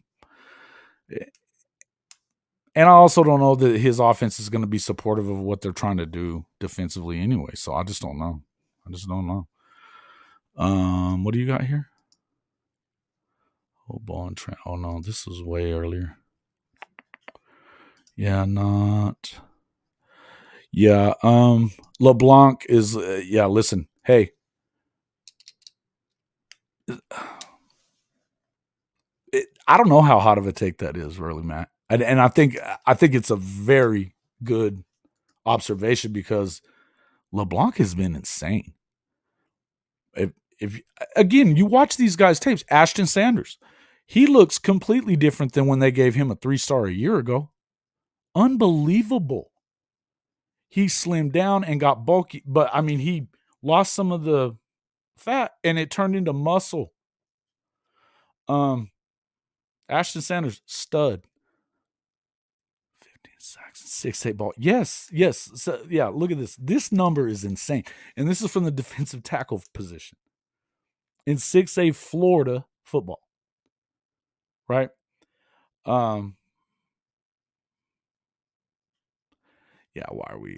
I also don't know that his offense is going to be supportive of what they're trying to do defensively anyway. So I just don't know. What do you got here? Oh, ball and Trent. Oh no, this was way earlier. Yeah, not. Yeah, LeBlanc is. Listen, hey, I don't know how hot of a take that is, really, Matt. And I think it's a very good observation because LeBlanc has been insane. If again, you watch these guys' tapes, Ashton Sanders, he looks completely different than when they gave him a 3-star a year ago. Unbelievable. He slimmed down and got bulky, but I mean, he lost some of the fat and it turned into muscle. Ashton Sanders, stud. 15 sacks, 6-8 ball. Yes. So, yeah, look at this. This number is insane. And this is from the defensive tackle position in 6A Florida football. Right? Yeah, why are we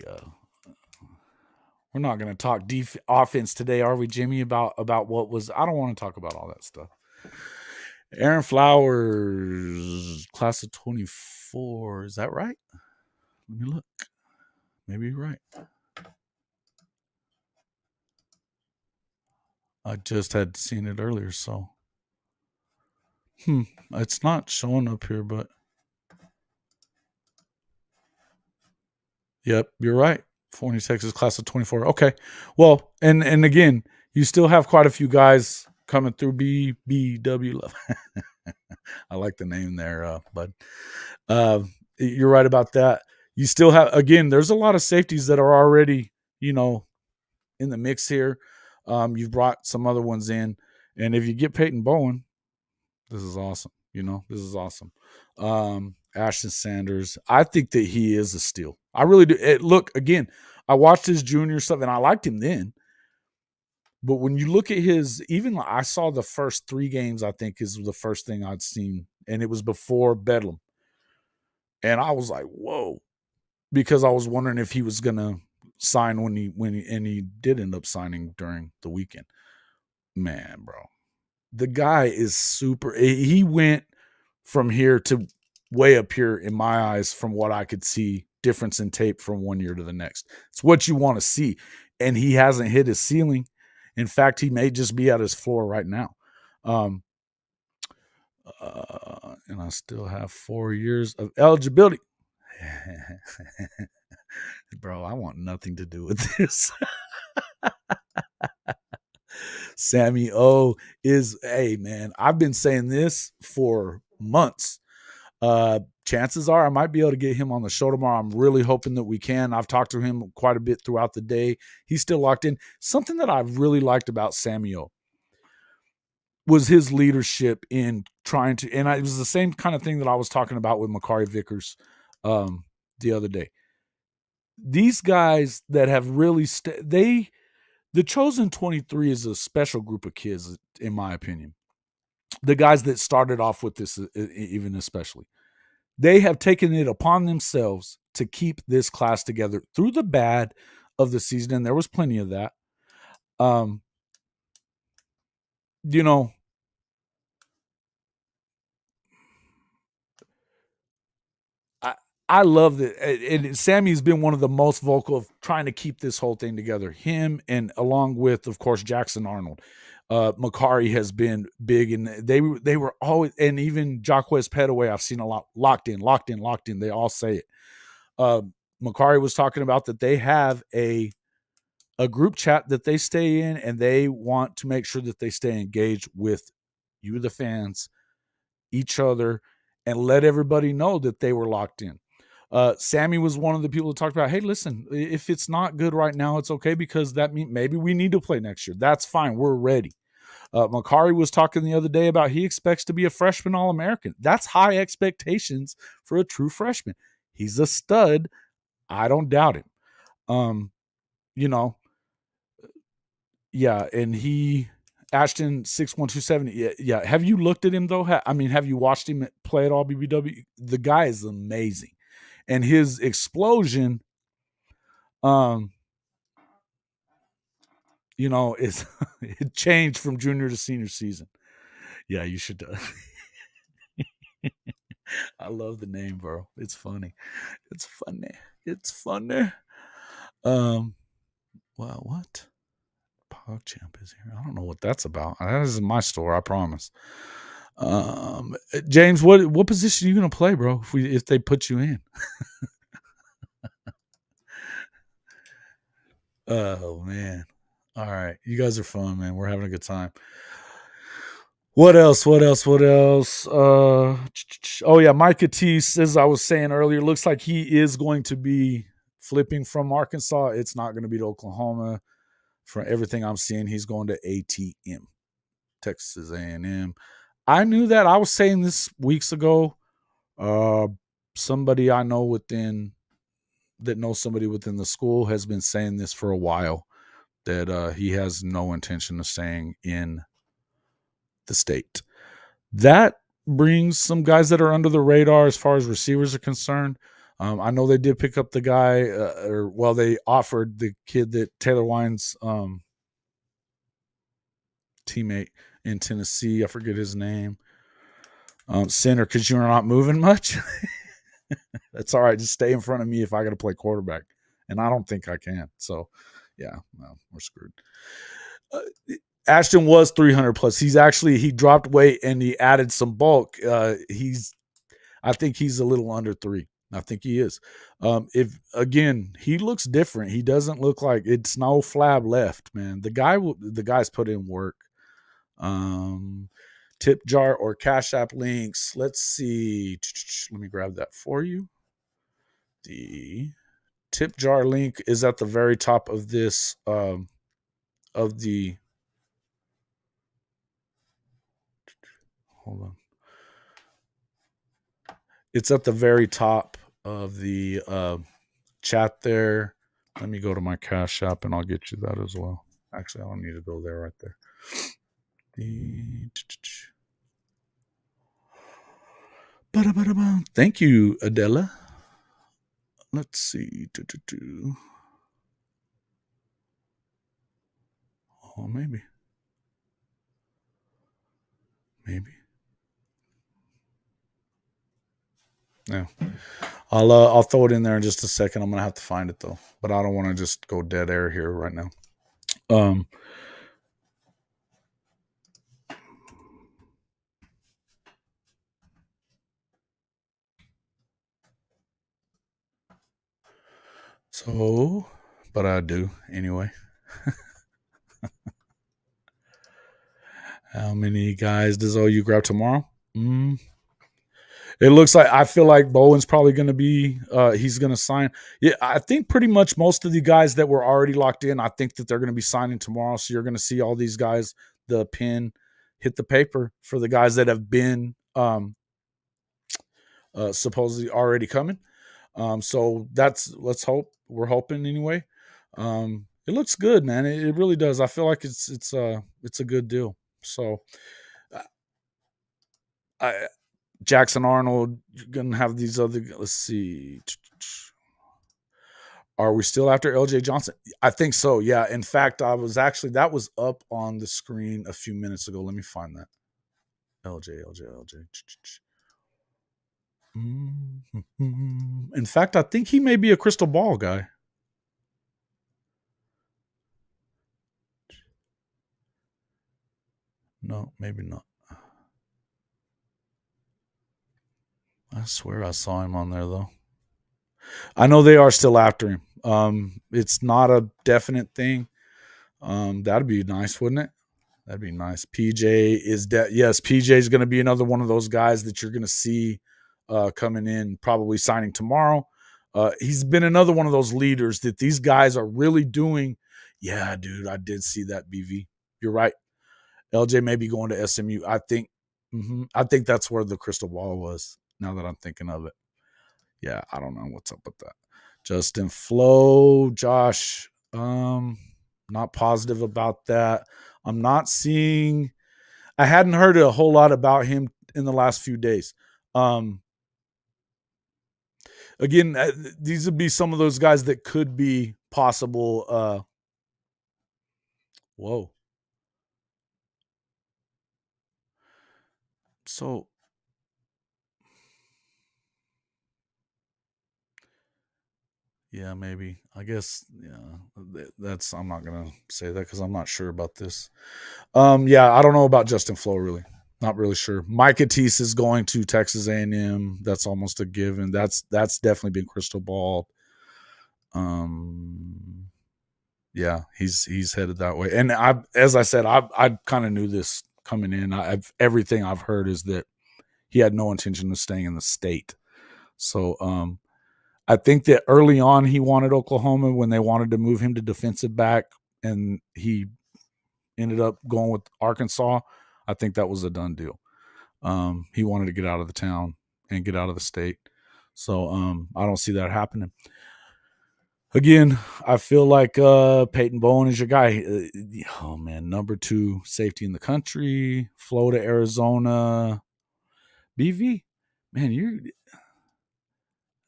We're not going to talk offense today, are we, Jimmy? About what was? I don't want to talk about all that stuff. Aaron Flowers, class of 24. Is that right? Let me look. Maybe you're right. I just had seen it earlier, so it's not showing up here, but yep, you're right. Forney, Texas, class of 24. Okay, well, and again, you still have quite a few guys coming through BBW. I like the name there, bud. You're right about that. You still have, again, there's a lot of safeties that are already, in the mix here. You've brought some other ones in, and if you get Peyton Bowen, this is awesome. This is awesome. Ashton Sanders, I think that he is a steal. I really do. Look, again, I watched his junior stuff, and I liked him then. But when you look at I saw the first 3 games, I think is the first thing I'd seen, and it was before Bedlam. And I was like, whoa, because I was wondering if he was going to sign and he did end up signing during the weekend. Man, bro, the guy is super. He went from here to way up here in my eyes from what I could see, difference in tape from one year to the next. It's what you want to see. And he hasn't hit his ceiling. In fact, he may just be at his floor right now. And I still have 4 years of eligibility. Bro, I want nothing to do with this. Sammy O is, hey, man, I've been saying this for months. Chances are I might be able to get him on the show tomorrow. I'm really hoping that we can. I've talked to him quite a bit throughout the day. He's still locked in. Something that I've really liked about Sammy O was his leadership in trying to, and it was the same kind of thing that I was talking about with Makari Vickers the other day. These guys that have really, the Chosen 23 is a special group of kids, in my opinion. The guys that started off with this, even especially, they have taken it upon themselves to keep this class together through the bad of the season, and there was plenty of that. I love that. And Sammy's been one of the most vocal of trying to keep this whole thing together. Him, and along with, of course, Jackson Arnold. Makari has been big, and they were always, and even Jacquez Petaway, I've seen a lot, locked in. They all say it. Makari was talking about that they have a group chat that they stay in, and they want to make sure that they stay engaged with you, the fans, each other, and let everybody know that they were locked in. Sammy was one of the people who talked about, hey, listen, if it's not good right now, it's okay, because that means maybe we need to play next year. That's fine. We're ready. Makari was talking the other day about he expects to be a freshman All-American. That's high expectations for a true freshman. He's a stud. I don't doubt him. Yeah, and Ashton 6127. Yeah. Have you looked at him though? Have you watched him play at all BBW? The guy is amazing. And his explosion, is it changed from junior to senior season. Yeah, you should. I love the name, bro. It's funny. Wow, what? PogChamp is here. I don't know what that's about. That isn't my store, I promise. James, what position are you gonna play, bro? If they put you in? Oh man. All right. You guys are fun, man. We're having a good time. What else? Oh yeah, Mike Catisse, as I was saying earlier, looks like he is going to be flipping from Arkansas. It's not going to be to Oklahoma. From everything I'm seeing, he's going to ATM, Texas A&M. I knew that. I was saying this weeks ago. Somebody I know that knows somebody within the school has been saying this for a while, that he has no intention of staying in the state. That brings some guys that are under the radar as far as receivers are concerned. I know they did pick up the guy, they offered the kid that Taylor Wine's teammate in Tennessee. I forget his name. Center, because you're not moving much. That's all right. Just stay in front of me if I got to play quarterback, and I don't think I can. So, yeah, no, we're screwed. Uh, Ashton was 300 plus. He dropped weight and he added some bulk. I think he's a little under 3. I think he is. If again, he looks different. He doesn't look like it's no flab left, man. The guy's put in work. Tip jar or Cash App links. Let's see. Let me grab that for you. The tip jar link is at the very top of this of the hold on. It's at the very top of the chat there. Let me go to my Cash App and I'll get you that as well. Actually, I don't need to go there right there. Thank you, Adela. Let's see. Oh, maybe. Yeah. I'll throw it in there in just a second. I'm gonna have to find it though, but I don't want to just go dead air here right now. So, but I do anyway. How many guys does OU grab tomorrow? It looks like I feel like Bowen's probably going to be. He's going to sign. Yeah, I think pretty much most of the guys that were already locked in. I think that they're going to be signing tomorrow. So you're going to see all these guys. The pin hit the paper for the guys that have been supposedly already coming. So let's hope. We're hoping anyway. It looks good, man. It really does. I feel like it's a good deal. So, Jackson Arnold, you're gonna have these other. Let's see. Are we still after LJ Johnson? I think so. Yeah. In fact, that was up on the screen a few minutes ago. Let me find that. LJ. In fact, I think he may be a crystal ball guy. No, maybe not. I swear I saw him on there though. I know they are still after him. It's not a definite thing. That'd be nice, wouldn't it? That'd be nice. PJ is yes, PJ is going to be another one of those guys that you're going to see coming in, probably signing tomorrow. He's been another one of those leaders that these guys are really doing. Yeah, dude, I did see that. BV, you're right. LJ may be going to SMU. I think that's where the crystal ball was. Now that I'm thinking of it, yeah, I don't know what's up with that. Justin Flo, Josh, not positive about that. I'm not seeing. I hadn't heard a whole lot about him in the last few days. Again, these would be some of those guys that could be possible. Whoa. So, yeah, maybe. I guess, yeah, that's, I'm not going to say that because I'm not sure about this. Yeah, I don't know about Justin Flo, really. Not really sure. Micah Teese is going to Texas A&M. That's almost a given. That's definitely been crystal ball. Yeah, he's headed that way. And as I said, I kind of knew this coming in. Everything I've heard is that he had no intention of staying in the state. So I think that early on he wanted Oklahoma when they wanted to move him to defensive back, and he ended up going with Arkansas. I think that was a done deal. He wanted to get out of the town and get out of the state. So I don't see that happening. Again, I feel like Peyton Bowen is your guy. Oh man, number 2 safety in the country, Florida, Arizona, BV. Man,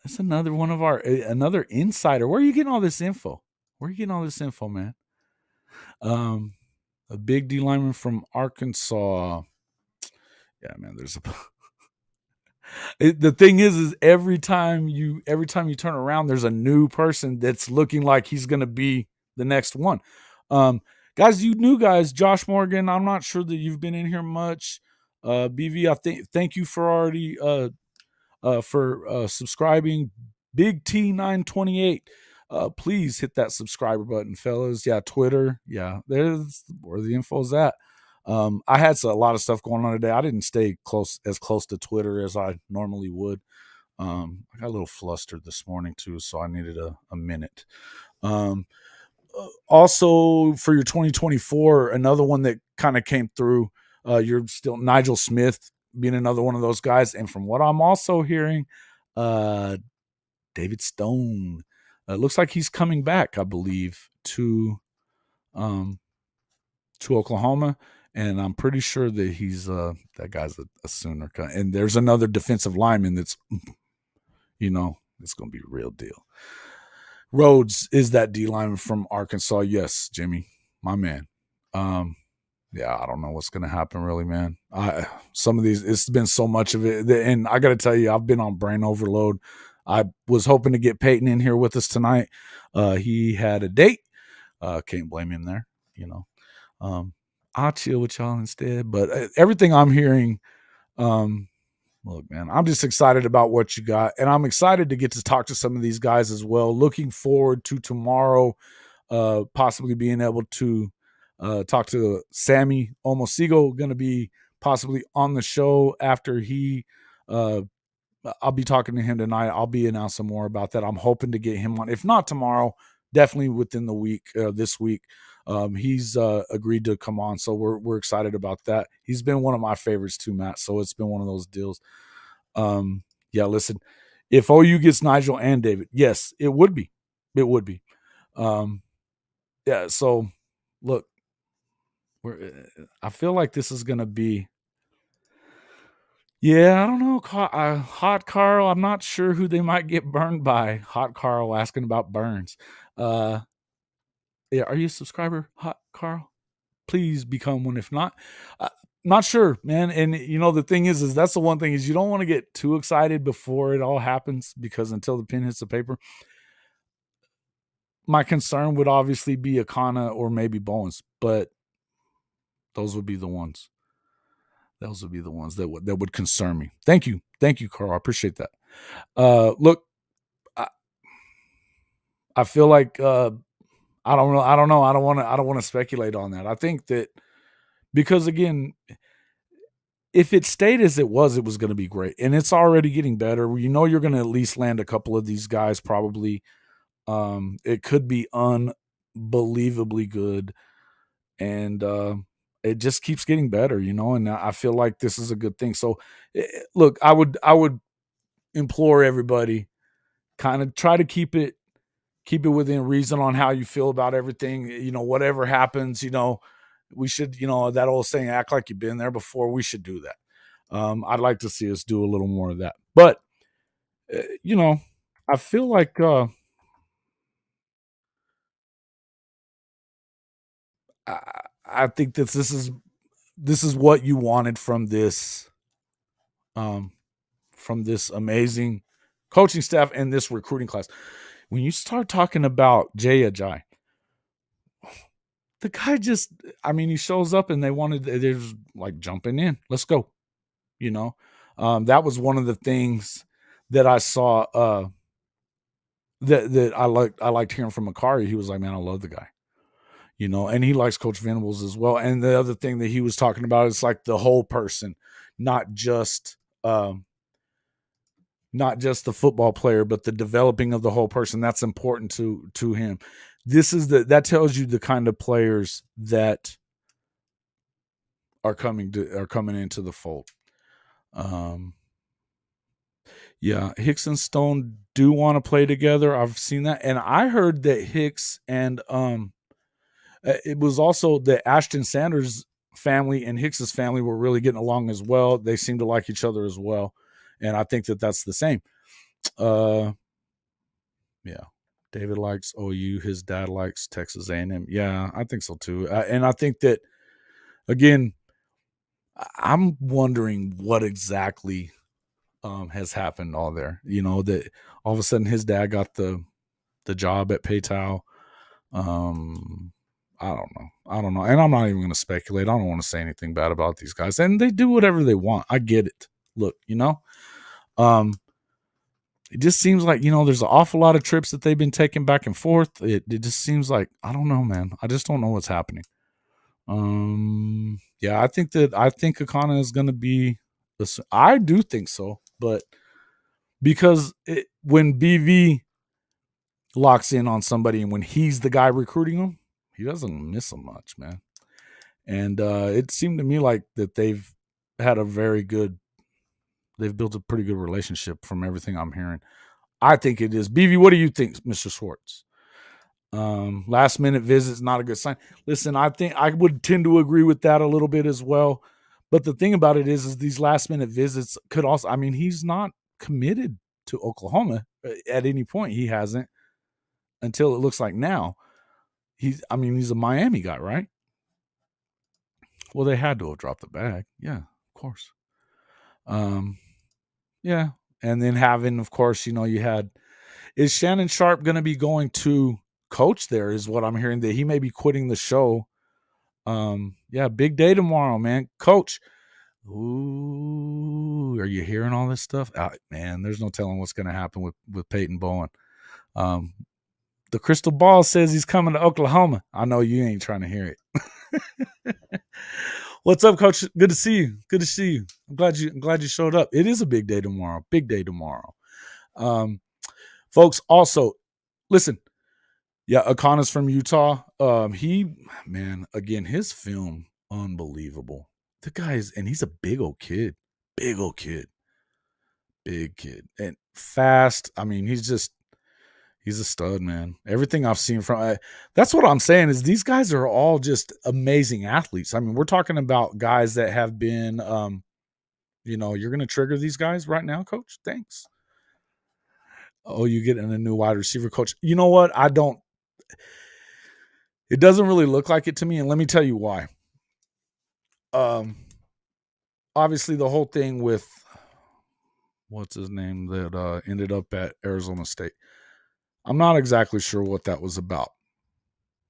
That's another one of our another insider. Where are you getting all this info? Where are you getting all this info, man? Um, a big D lineman from Arkansas. Yeah, man. There's a the thing is every time you turn around, there's a new person that's looking like he's gonna be the next one. Guys, you new guys, Josh Morgan. I'm not sure that you've been in here much. BV, I think thank you for already for subscribing. Big T928. Please hit that subscriber button, fellas. Yeah, Twitter. Yeah, there's where the info's at. I had a lot of stuff going on today. I didn't stay close to Twitter as I normally would. I got a little flustered this morning too, so I needed a minute. Also, for your 2024, another one that kind of came through. You're still Nigel Smith being another one of those guys, and from what I'm also hearing, uh, David Stone. Looks like he's coming back, I believe, um, to Oklahoma, and I'm pretty sure that he's that guy's a Sooner. And there's another defensive lineman that's, it's going to be a real deal. Rhodes is that D lineman from Arkansas. Yes, Jimmy, my man. Yeah, I don't know what's going to happen, really, man. Some of these, it's been so much of it, and I got to tell you, I've been on brain overload. I was hoping to get Peyton in here with us tonight. He had a date. Can't blame him there, I'll chill with y'all instead. But everything I'm hearing, look, man, I'm just excited about what you got, and I'm excited to get to talk to some of these guys as well. Looking forward to tomorrow, possibly being able to talk to Sammy Omosigo, going to be possibly on the show after he. I'll be talking to him tonight. I'll be announcing more about that. I'm hoping to get him on, if not tomorrow, definitely within the week. This week, he's agreed to come on, so we're excited about that. He's been one of my favorites too, Matt. So it's been one of those deals. Yeah, listen, if OU gets Nigel and David, yes, it would be. It would be. Yeah. So look, I feel like this is gonna be. Yeah, I don't know. Hot Carl, I'm not sure who they might get burned by. Hot Carl asking about Burns. Yeah, are you a subscriber, Hot Carl? Please become one. If not, not sure, man. And the thing is that's the one thing is you don't want to get too excited before it all happens, because until the pen hits the paper, my concern would obviously be Akana or maybe Bowens, but those would be the ones. Those would be the ones that would concern me. Thank you, Carl. I appreciate that. Look, I feel like I don't know. I don't know. I don't want to speculate on that. I think that because again, if it stayed as it was going to be great, and it's already getting better. You're going to at least land a couple of these guys. Probably, it could be unbelievably good, and it just keeps getting better. And I feel like this is a good thing. So, look, I would implore everybody, kind of try to keep it within reason on how you feel about everything. Whatever happens, we should, that old saying, act like you've been there before. We should do that. I'd like to see us do a little more of that. But, I feel like I think that this is what you wanted from this amazing coaching staff and this recruiting class. When you start talking about Jay Ajayi, the guy just, he shows up and they're just like jumping in. Let's go. That was one of the things that I saw that I liked hearing from Makari. He was like, man, I love the guy, and he likes Coach Venables as well. And the other thing that he was talking about is like the whole person, not just the football player, but the developing of the whole person. That's important to him. That tells you the kind of players that are coming into the fold. Yeah, Hicks and Stone do want to play together. I've seen that, and I heard that Hicks and it was also the Ashton Sanders family and Hicks's family were really getting along as well. They seem to like each other as well, and I think that that's the same. Uh, yeah. David likes OU. His dad likes Texas A&M. Yeah, I think so too. And I think that again, I'm wondering what exactly has happened all there. You know that all of a sudden his dad got the job at PayTal. Um, I don't know. I don't know. And I'm not even going to speculate. I don't want to say anything bad about these guys. And they do whatever they want. I get it. Look, um, it just seems like, there's an awful lot of trips that they've been taking back and forth. It just seems like, I don't know, man. I just don't know what's happening. Yeah, I think Akana is going to be, I do think so, but because when BV locks in on somebody and when he's the guy recruiting them, he doesn't miss them much, man. And it seemed to me like that had they've built a pretty good relationship from everything I'm hearing. I think it is. BV, what do you think, Mr. Schwartz? Last minute visits, not a good sign. Listen, I think I would tend to agree with that a little bit as well. But the thing about it is these last minute visits could also, I mean, he's not committed to Oklahoma at any point. He hasn't until it looks like now. He's a Miami guy, right? Well, they had to have dropped the bag. Yeah, of course. Yeah. And then having, of course, is Shannon Sharp going to be going to coach there is what I'm hearing, that he may be quitting the show. Yeah, big day tomorrow, man. Coach. Ooh, are you hearing all this stuff? Man, there's no telling what's going to happen with Peyton Bowen. The crystal ball says he's coming to Oklahoma. I know you ain't trying to hear it. What's up, Coach? Good to see you. Good to see you. I'm glad you showed up. It is a big day tomorrow. Big day tomorrow. Folks, also, listen. Yeah, Akana's from Utah. Again, his film, unbelievable. The guy's, and he's a big old kid. Big old kid. Big kid. And fast. I mean, he's a stud, man. Everything I've seen that's what I'm saying is these guys are all just amazing athletes. I mean, we're talking about guys that have been, you're going to trigger these guys right now, Coach. Thanks. Oh, you getting a new wide receiver coach. You know what? It doesn't really look like it to me. And let me tell you why. Obviously the whole thing with what's his name that ended up at Arizona State. I'm not exactly sure what that was about.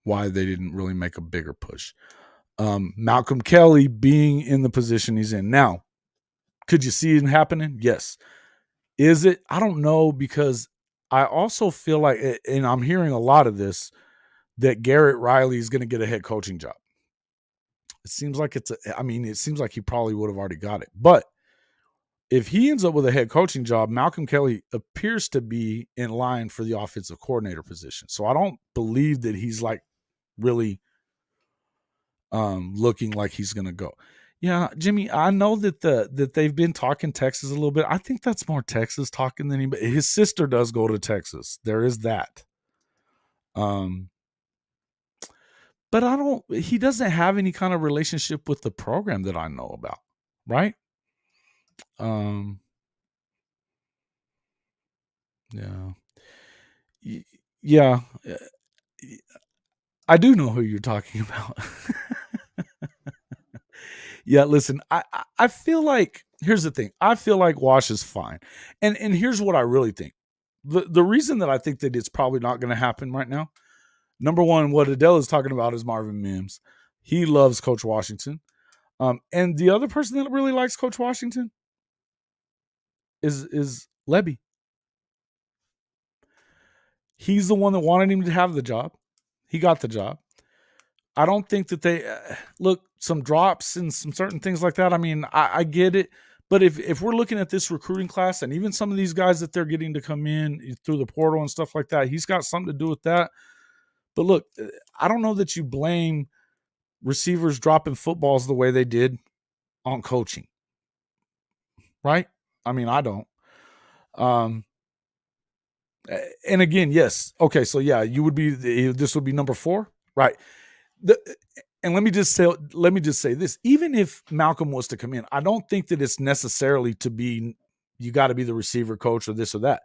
Why they didn't really make a bigger push. Malcolm Kelly being in the position he's in now. Could you see it happening? Yes. Is it? I don't know, because I also feel like, and I'm hearing a lot of this, that Garrett Riley is going to get a head coaching job. It seems like it seems like he probably would have already got it. But if he ends up with a head coaching job, Malcolm Kelly appears to be in line for the offensive coordinator position. So I don't believe that he's like really looking like he's going to go. Yeah, Jimmy, I know that they've been talking Texas a little bit. I think that's more Texas talking than anybody. His sister does go to Texas. There is that. But he doesn't have any kind of relationship with the program that I know about, right? Yeah. Yeah. I do know who you're talking about. Yeah, listen, I feel like, here's the thing. I feel like Wash is fine. And here's what I really think. The reason that I think that it's probably not going to happen right now, number one, what Adele is talking about is Marvin Mims. He loves Coach Washington. And the other person that really likes Coach Washington is Lebby. He's the one that wanted him to have the job. He got the job. I don't think that they look, some drops and some certain things like that. I mean, I get it. But if we're looking at this recruiting class and even some of these guys that they're getting to come in through the portal and stuff like that, he's got something to do with that. But look, I don't know that you blame receivers dropping footballs the way they did on coaching. Right? I mean, I don't. And again, yes. Okay, so yeah, this would be number 4. Right. And let me just say this. Even if Malcolm was to come in, I don't think that it's necessarily to be, you got to be the receiver coach or this or that.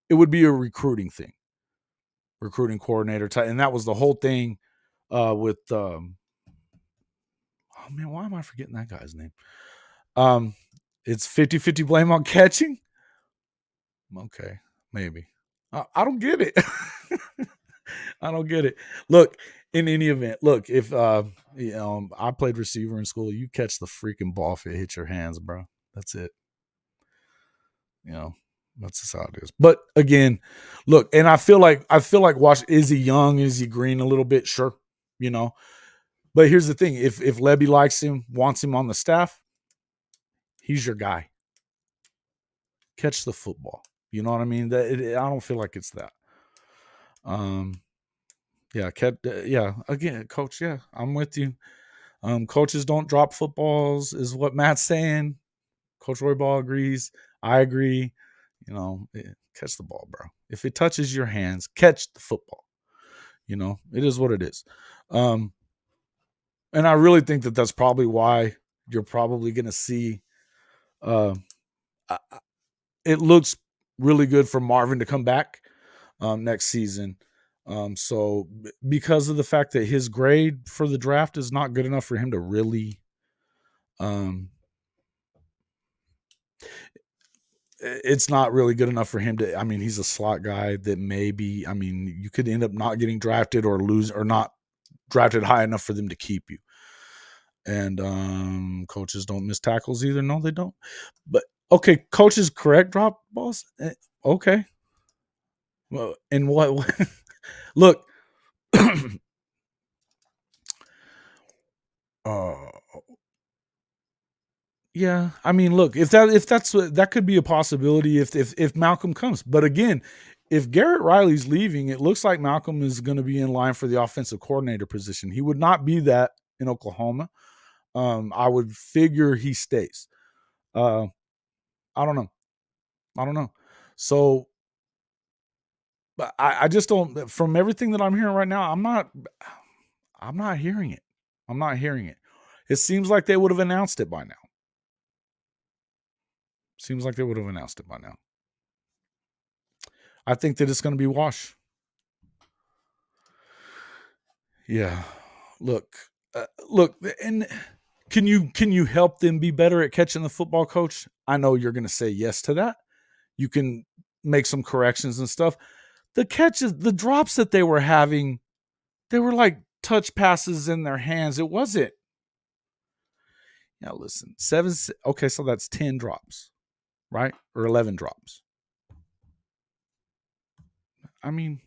It would be a recruiting thing, recruiting coordinator type, and that was the whole thing with oh man, why am I forgetting that guy's name? Um, it's 50-50 blame on catching. Okay, maybe. I don't get it. I don't get it. Look, in any event, look, if I played receiver in school, you catch the freaking ball if it hits your hands, bro. That's it. You know, that's just how it is. But again, look, and I feel like Wash, is he young? Is he green a little bit? Sure. You know. But here's the thing: if Lebby likes him, wants him on the staff, he's your guy. Catch the football. You know what I mean? I don't feel like it's that. Yeah, yeah. Again, coach. Yeah, I'm with you. Coaches don't drop footballs, is what Matt's saying. Coach Royball agrees. I agree. You know, catch the ball, bro. If it touches your hands, catch the football. You know, it is what it is. And I really think that that's probably why you're probably going to see. Uh, it looks really good for Marvin to come back next season. So because of the fact that his grade for the draft is not good enough for him to really, it's not really good enough for him to. I mean, he's a slot guy that maybe. I mean, you could end up not getting drafted or lose or not drafted high enough for them to keep you. And coaches don't miss tackles either. No, they don't. But okay, coaches correct drop balls. Okay. Well, and what? Look. uh, yeah, I mean, look, if that's that could be a possibility if Malcolm comes. But again, if Garrett Riley's leaving, it looks like Malcolm is going to be in line for the offensive coordinator position. He would not be that in Oklahoma. I would figure he stays. I don't know. I don't know. So, but I just don't. From everything that I'm hearing right now, I'm not. I'm not hearing it. I'm not hearing it. It seems like they would have announced it by now. Seems like they would have announced it by now. I think that it's going to be Wash. Yeah. Look, look, and can you help them be better at catching the football, coach? I know you're going to say yes to that. You can make some corrections and stuff. The catches, the drops that they were having, they were like touch passes in their hands. It wasn't. Yeah, listen, seven. Okay, so that's 10 drops, right? Or 11 drops. I mean,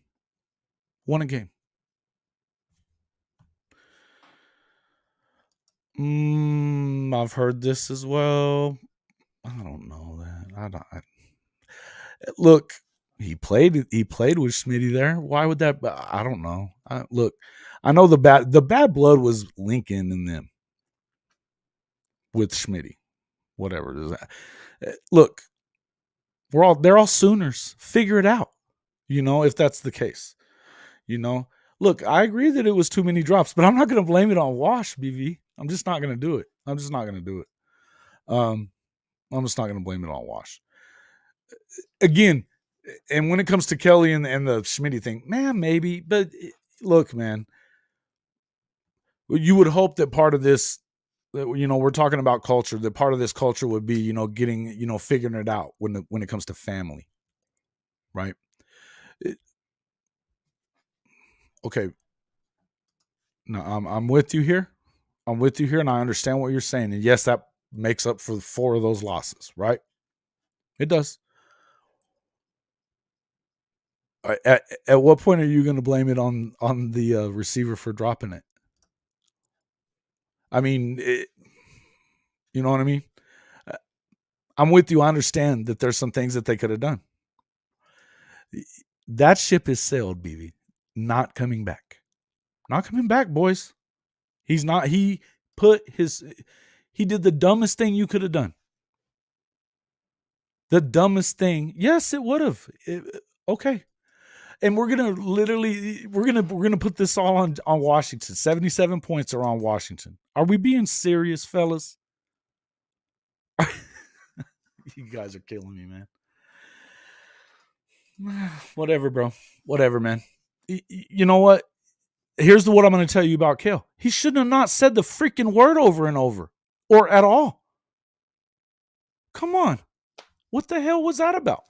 one a game. I've heard this as well. I don't know that. Look, he played with Smitty there. Why would that? I don't know. Look, I know the bad blood was Lincoln and them with Smitty. Whatever it is. Look, they're all Sooners. Figure it out. You know, if that's the case. You know, look, I agree that it was too many drops, but I'm not going to blame it on Wash, BV. I'm just not going to do it. I'm just not going to do it. I'm just not going to blame it on Wash. Again, and when it comes to Kelly and the Schmitty thing, man, maybe. But look, man, you would hope that part of this, you know, we're talking about culture, that part of this culture would be, you know, getting, you know, figuring it out when it comes to family, right? Okay. No, I'm with you here. I'm with you here, and I understand what you're saying. And yes, that makes up for 4 of those losses, right? It does. At what point are you going to blame it on the receiver for dropping it? I mean, you know what I mean? Uh, I'm with you. I understand that there's some things that they could have done. That ship has sailed, BB. Not coming back. Not coming back, boys. He's not. He did the dumbest thing you could have done. The dumbest thing. Yes, it would have. Okay. And we're gonna put this all on Washington. 77 points are on Washington. Are we being serious, fellas? You guys are killing me, man. Whatever, bro. Whatever, man. You know what? Here's what I'm going to tell you about Kale. He shouldn't have not said the freaking word over and over or at all. Come on. What the hell was that about?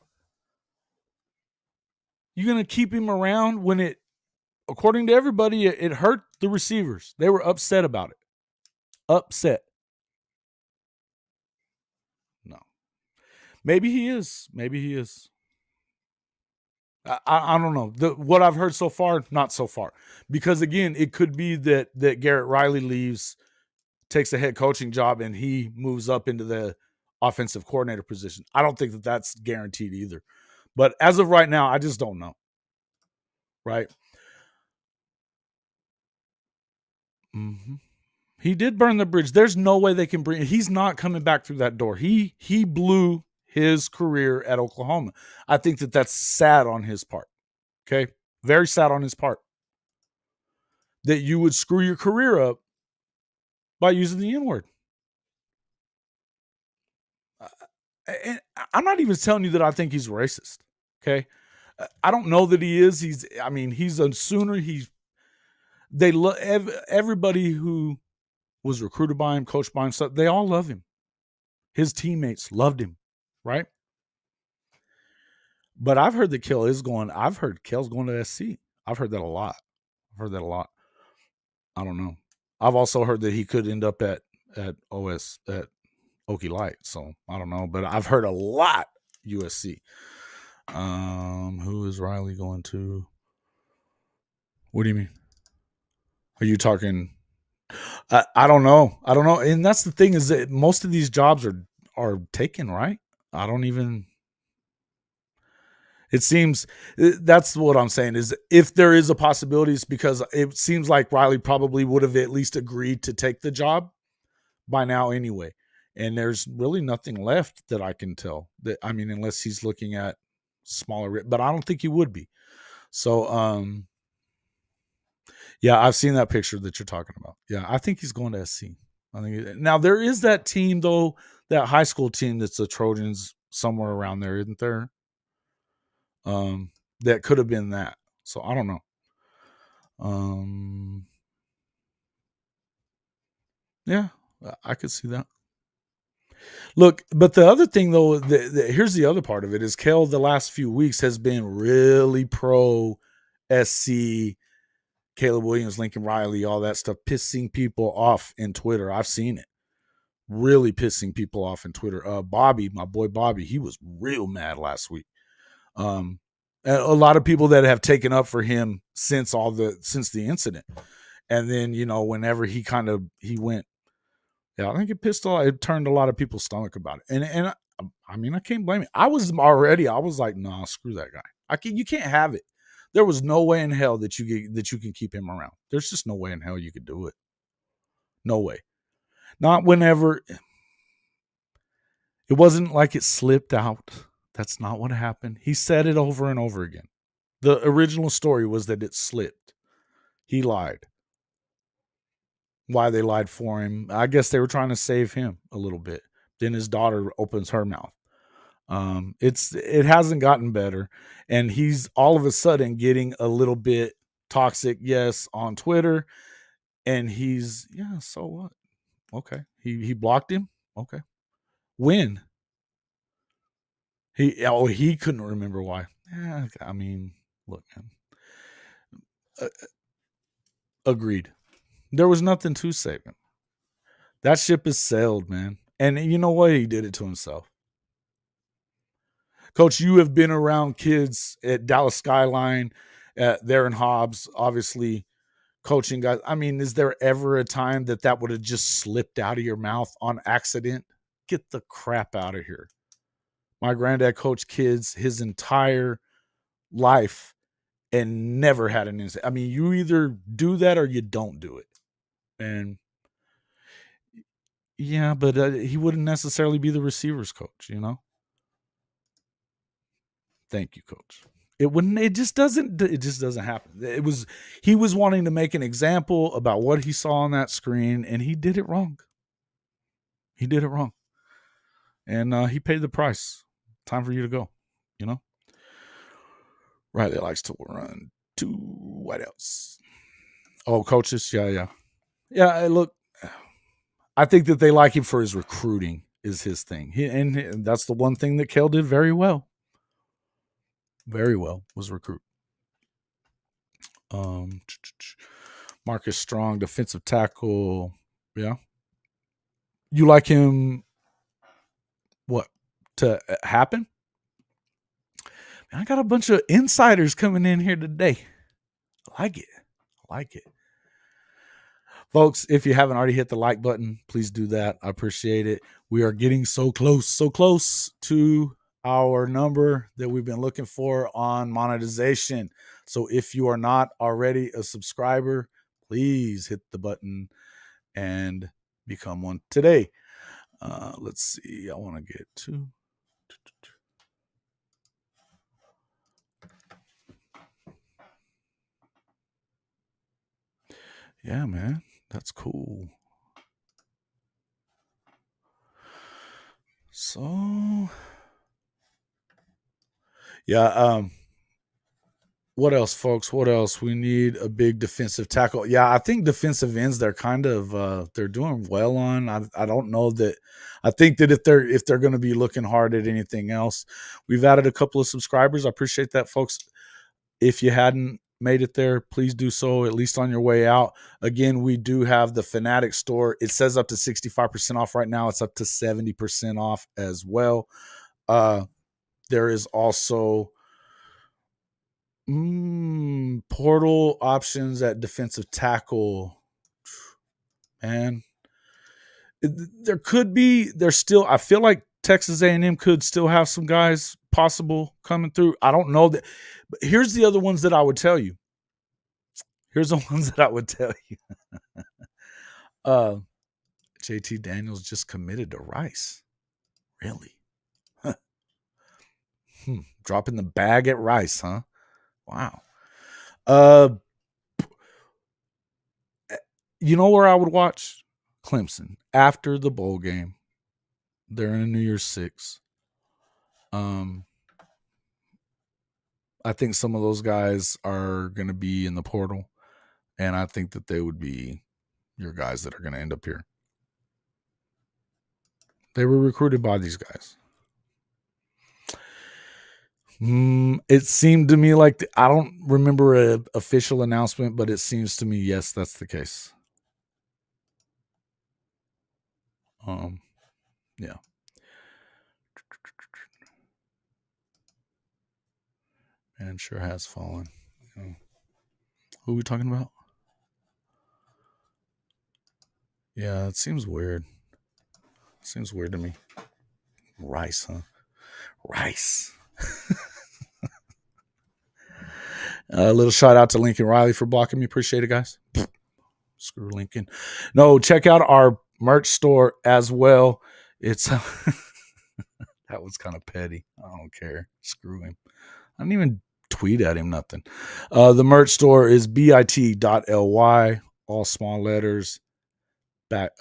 You're going to keep him around when it, according to everybody, it hurt the receivers. They were upset about it. Upset. No. Maybe he is. Maybe he is. I don't know. What I've heard so far, not so far. Because again, it could be that Garrett Riley leaves, takes a head coaching job, and he moves up into the offensive coordinator position. I don't think that that's guaranteed either. But as of right now, I just don't know. Right? Mm-hmm. He did burn the bridge. There's no way they can bring. He's not coming back through that door. He blew his career at Oklahoma. I think that that's sad on his part. Okay, very sad on his part that you would screw your career up by using the N word. And I'm not even telling you that I think he's racist. Okay, I don't know that he is. I mean, he's a Sooner. They love everybody who was recruited by him, coached by him. So they all love him. His teammates loved him, right? But I've heard that I've heard Kale's going to SC. I've heard that a lot. I've heard that a lot. I don't know. I've also heard that he could end up at OS at Okie Light. So I don't know. But I've heard a lot USC. Who is Riley going to? What do you mean? Are you talking? I don't know. I don't know. And that's the thing is that most of these jobs are taken, right? I don't even. It seems that's what I'm saying is if there is a possibility, it's because it seems like Riley probably would have at least agreed to take the job by now anyway. And there's really nothing left that I can tell. That I mean, unless he's looking at smaller, but I don't think he would be. So, yeah, I've seen that picture that you're talking about. Yeah, I think he's going to SC. I think now there is that team though, that high school team that's the Trojans somewhere around there, isn't there? That could have been that. So I don't know. Um, yeah, I could see that. Look, but the other thing though, here's the other part of it is Kel the last few weeks has been really pro SC, Caleb Williams, Lincoln Riley, all that stuff, pissing people off in Twitter. I've seen it. Really pissing people off in Twitter. Bobby, my boy Bobby, he was real mad last week. A lot of people that have taken up for him since the incident. And then, whenever he went, yeah, I think it turned a lot of people's stomach about it. And I mean, I can't blame it. I was like, nah, screw that guy. You can't have it. There was no way in hell that you can keep him around. There's just no way in hell you could do it. No way. Not whenever. It wasn't like it slipped out. That's not what happened. He said it over and over again. The original story was that it slipped. He lied. Why they lied for him? I guess they were trying to save him a little bit. Then his daughter opens her mouth. It hasn't gotten better, and he's all of a sudden getting a little bit toxic. Yes, on Twitter, and So what? Okay, he blocked him. Okay, when he couldn't remember why. Yeah, I mean, look, man. Uh, Agreed. There was nothing to save him. That ship is sailed, man. And you know what? He did it to himself. Coach, you have been around kids at Dallas Skyline, there in Hobbs, obviously coaching guys. I mean, is there ever a time that would have just slipped out of your mouth on accident? Get the crap out of here. My granddad coached kids his entire life and never had an incident. I mean, you either do that or you don't do it. And yeah, but he wouldn't necessarily be the receivers coach, Thank you, coach. It wouldn't. It just doesn't. It just doesn't happen. He was wanting to make an example about what he saw on that screen, and he did it wrong. He did it wrong, and he paid the price. Time for you to go. You know. Riley likes to run two wideouts. Oh, coaches, yeah. Look, I think that they like him for his recruiting is his thing, and that's the one thing that Kel did very well. Very well was recruit. Marcus Strong, defensive tackle. Yeah, you like him? What to happen? I got a bunch of insiders coming in here today. I like it. Folks, if you haven't already hit the like button, please do that. I appreciate it. We are getting so close to our number that we've been looking for on monetization. So if you are not already a subscriber, please hit the button and become one today. Let's see. I want to get to. Yeah, man. That's cool. So, yeah, what else, folks? What else? We need a big defensive tackle. Yeah, I think defensive ends they're kind of they're doing well on. I don't know that. I think that if they're going to be looking hard at anything else, we've added a couple of subscribers. I appreciate that, folks. If you hadn't made it there, please do so at least on your way out. Again, we do have the Fanatic store. It says up to 65% off right now. It's up to 70% off as well. There is also portal options at defensive tackle. Man, there could be. There's still. I feel like Texas A&M could still have some guys possible coming through. I don't know that. But here's the other ones that I would tell you. JT Daniels just committed to Rice. Really? Dropping the bag at Rice, huh? Wow. You know where I would watch? Clemson after the bowl game. They're in a New Year's Six. I think some of those guys are going to be in the portal, and I think that they would be your guys that are going to end up here. They were recruited by these guys. It seemed to me like I don't remember an official announcement, but it seems to me, yes, that's the case. Yeah. Man, sure has fallen. Who are we talking about? Yeah, it seems weird. Seems weird to me. Rice, huh? Rice. A little shout out to Lincoln Riley for blocking me. Appreciate it, guys. Screw Lincoln. No, check out our merch store as well. It's that was kind of petty. I don't care. Screw him. I didn't even tweet at him nothing. The merch store is bit.ly, all small letters, /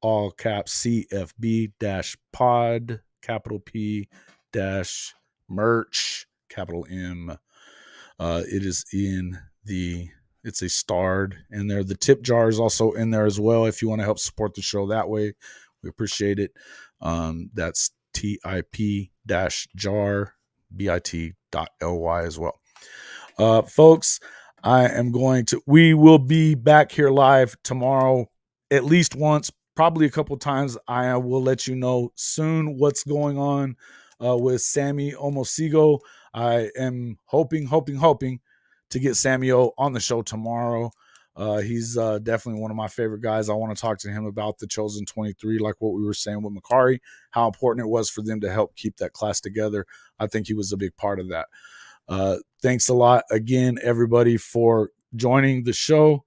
all caps CFB pod, capital P dash merch, capital M. It is it's a starred in there. The tip jar is also in there as well. If you want to help support the show that way, we appreciate it. That's TIP-jar, bit.ly as well. Folks, we will be back here live tomorrow at least once, probably a couple times. I will let you know soon what's going on with Sammy Omosigo. I am hoping to get Samuel on the show tomorrow. He's definitely one of my favorite guys. I want to talk to him about the Chosen 23, like what we were saying with Makari, how important it was for them to help keep that class together. I think he was a big part of that. Thanks a lot again, everybody, for joining the show.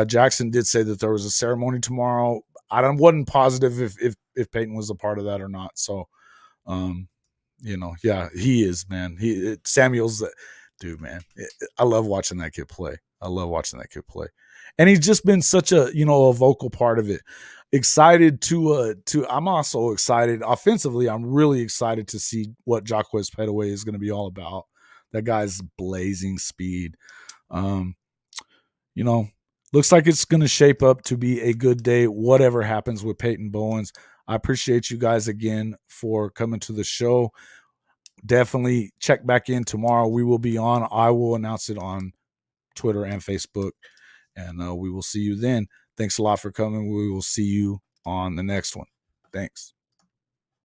Jackson did say that there was a ceremony tomorrow. I wasn't positive if Peyton was a part of that or not. So, he is, man. Samuel's dude, man. I love watching that kid play. and he's just been such a, a vocal part of it. Excited to I'm also excited offensively. I'm really excited to see what Jacquez Petaway is going to be all about. That guy's blazing speed. Um, you know, looks like it's going to shape up to be a good day, whatever happens with Peyton Bowens. I appreciate you guys again for coming to the show. Definitely check back in tomorrow. We will be on. I will announce it on Twitter and Facebook, and we will see you then. Thanks a lot for coming. We will see you on the next one. Thanks.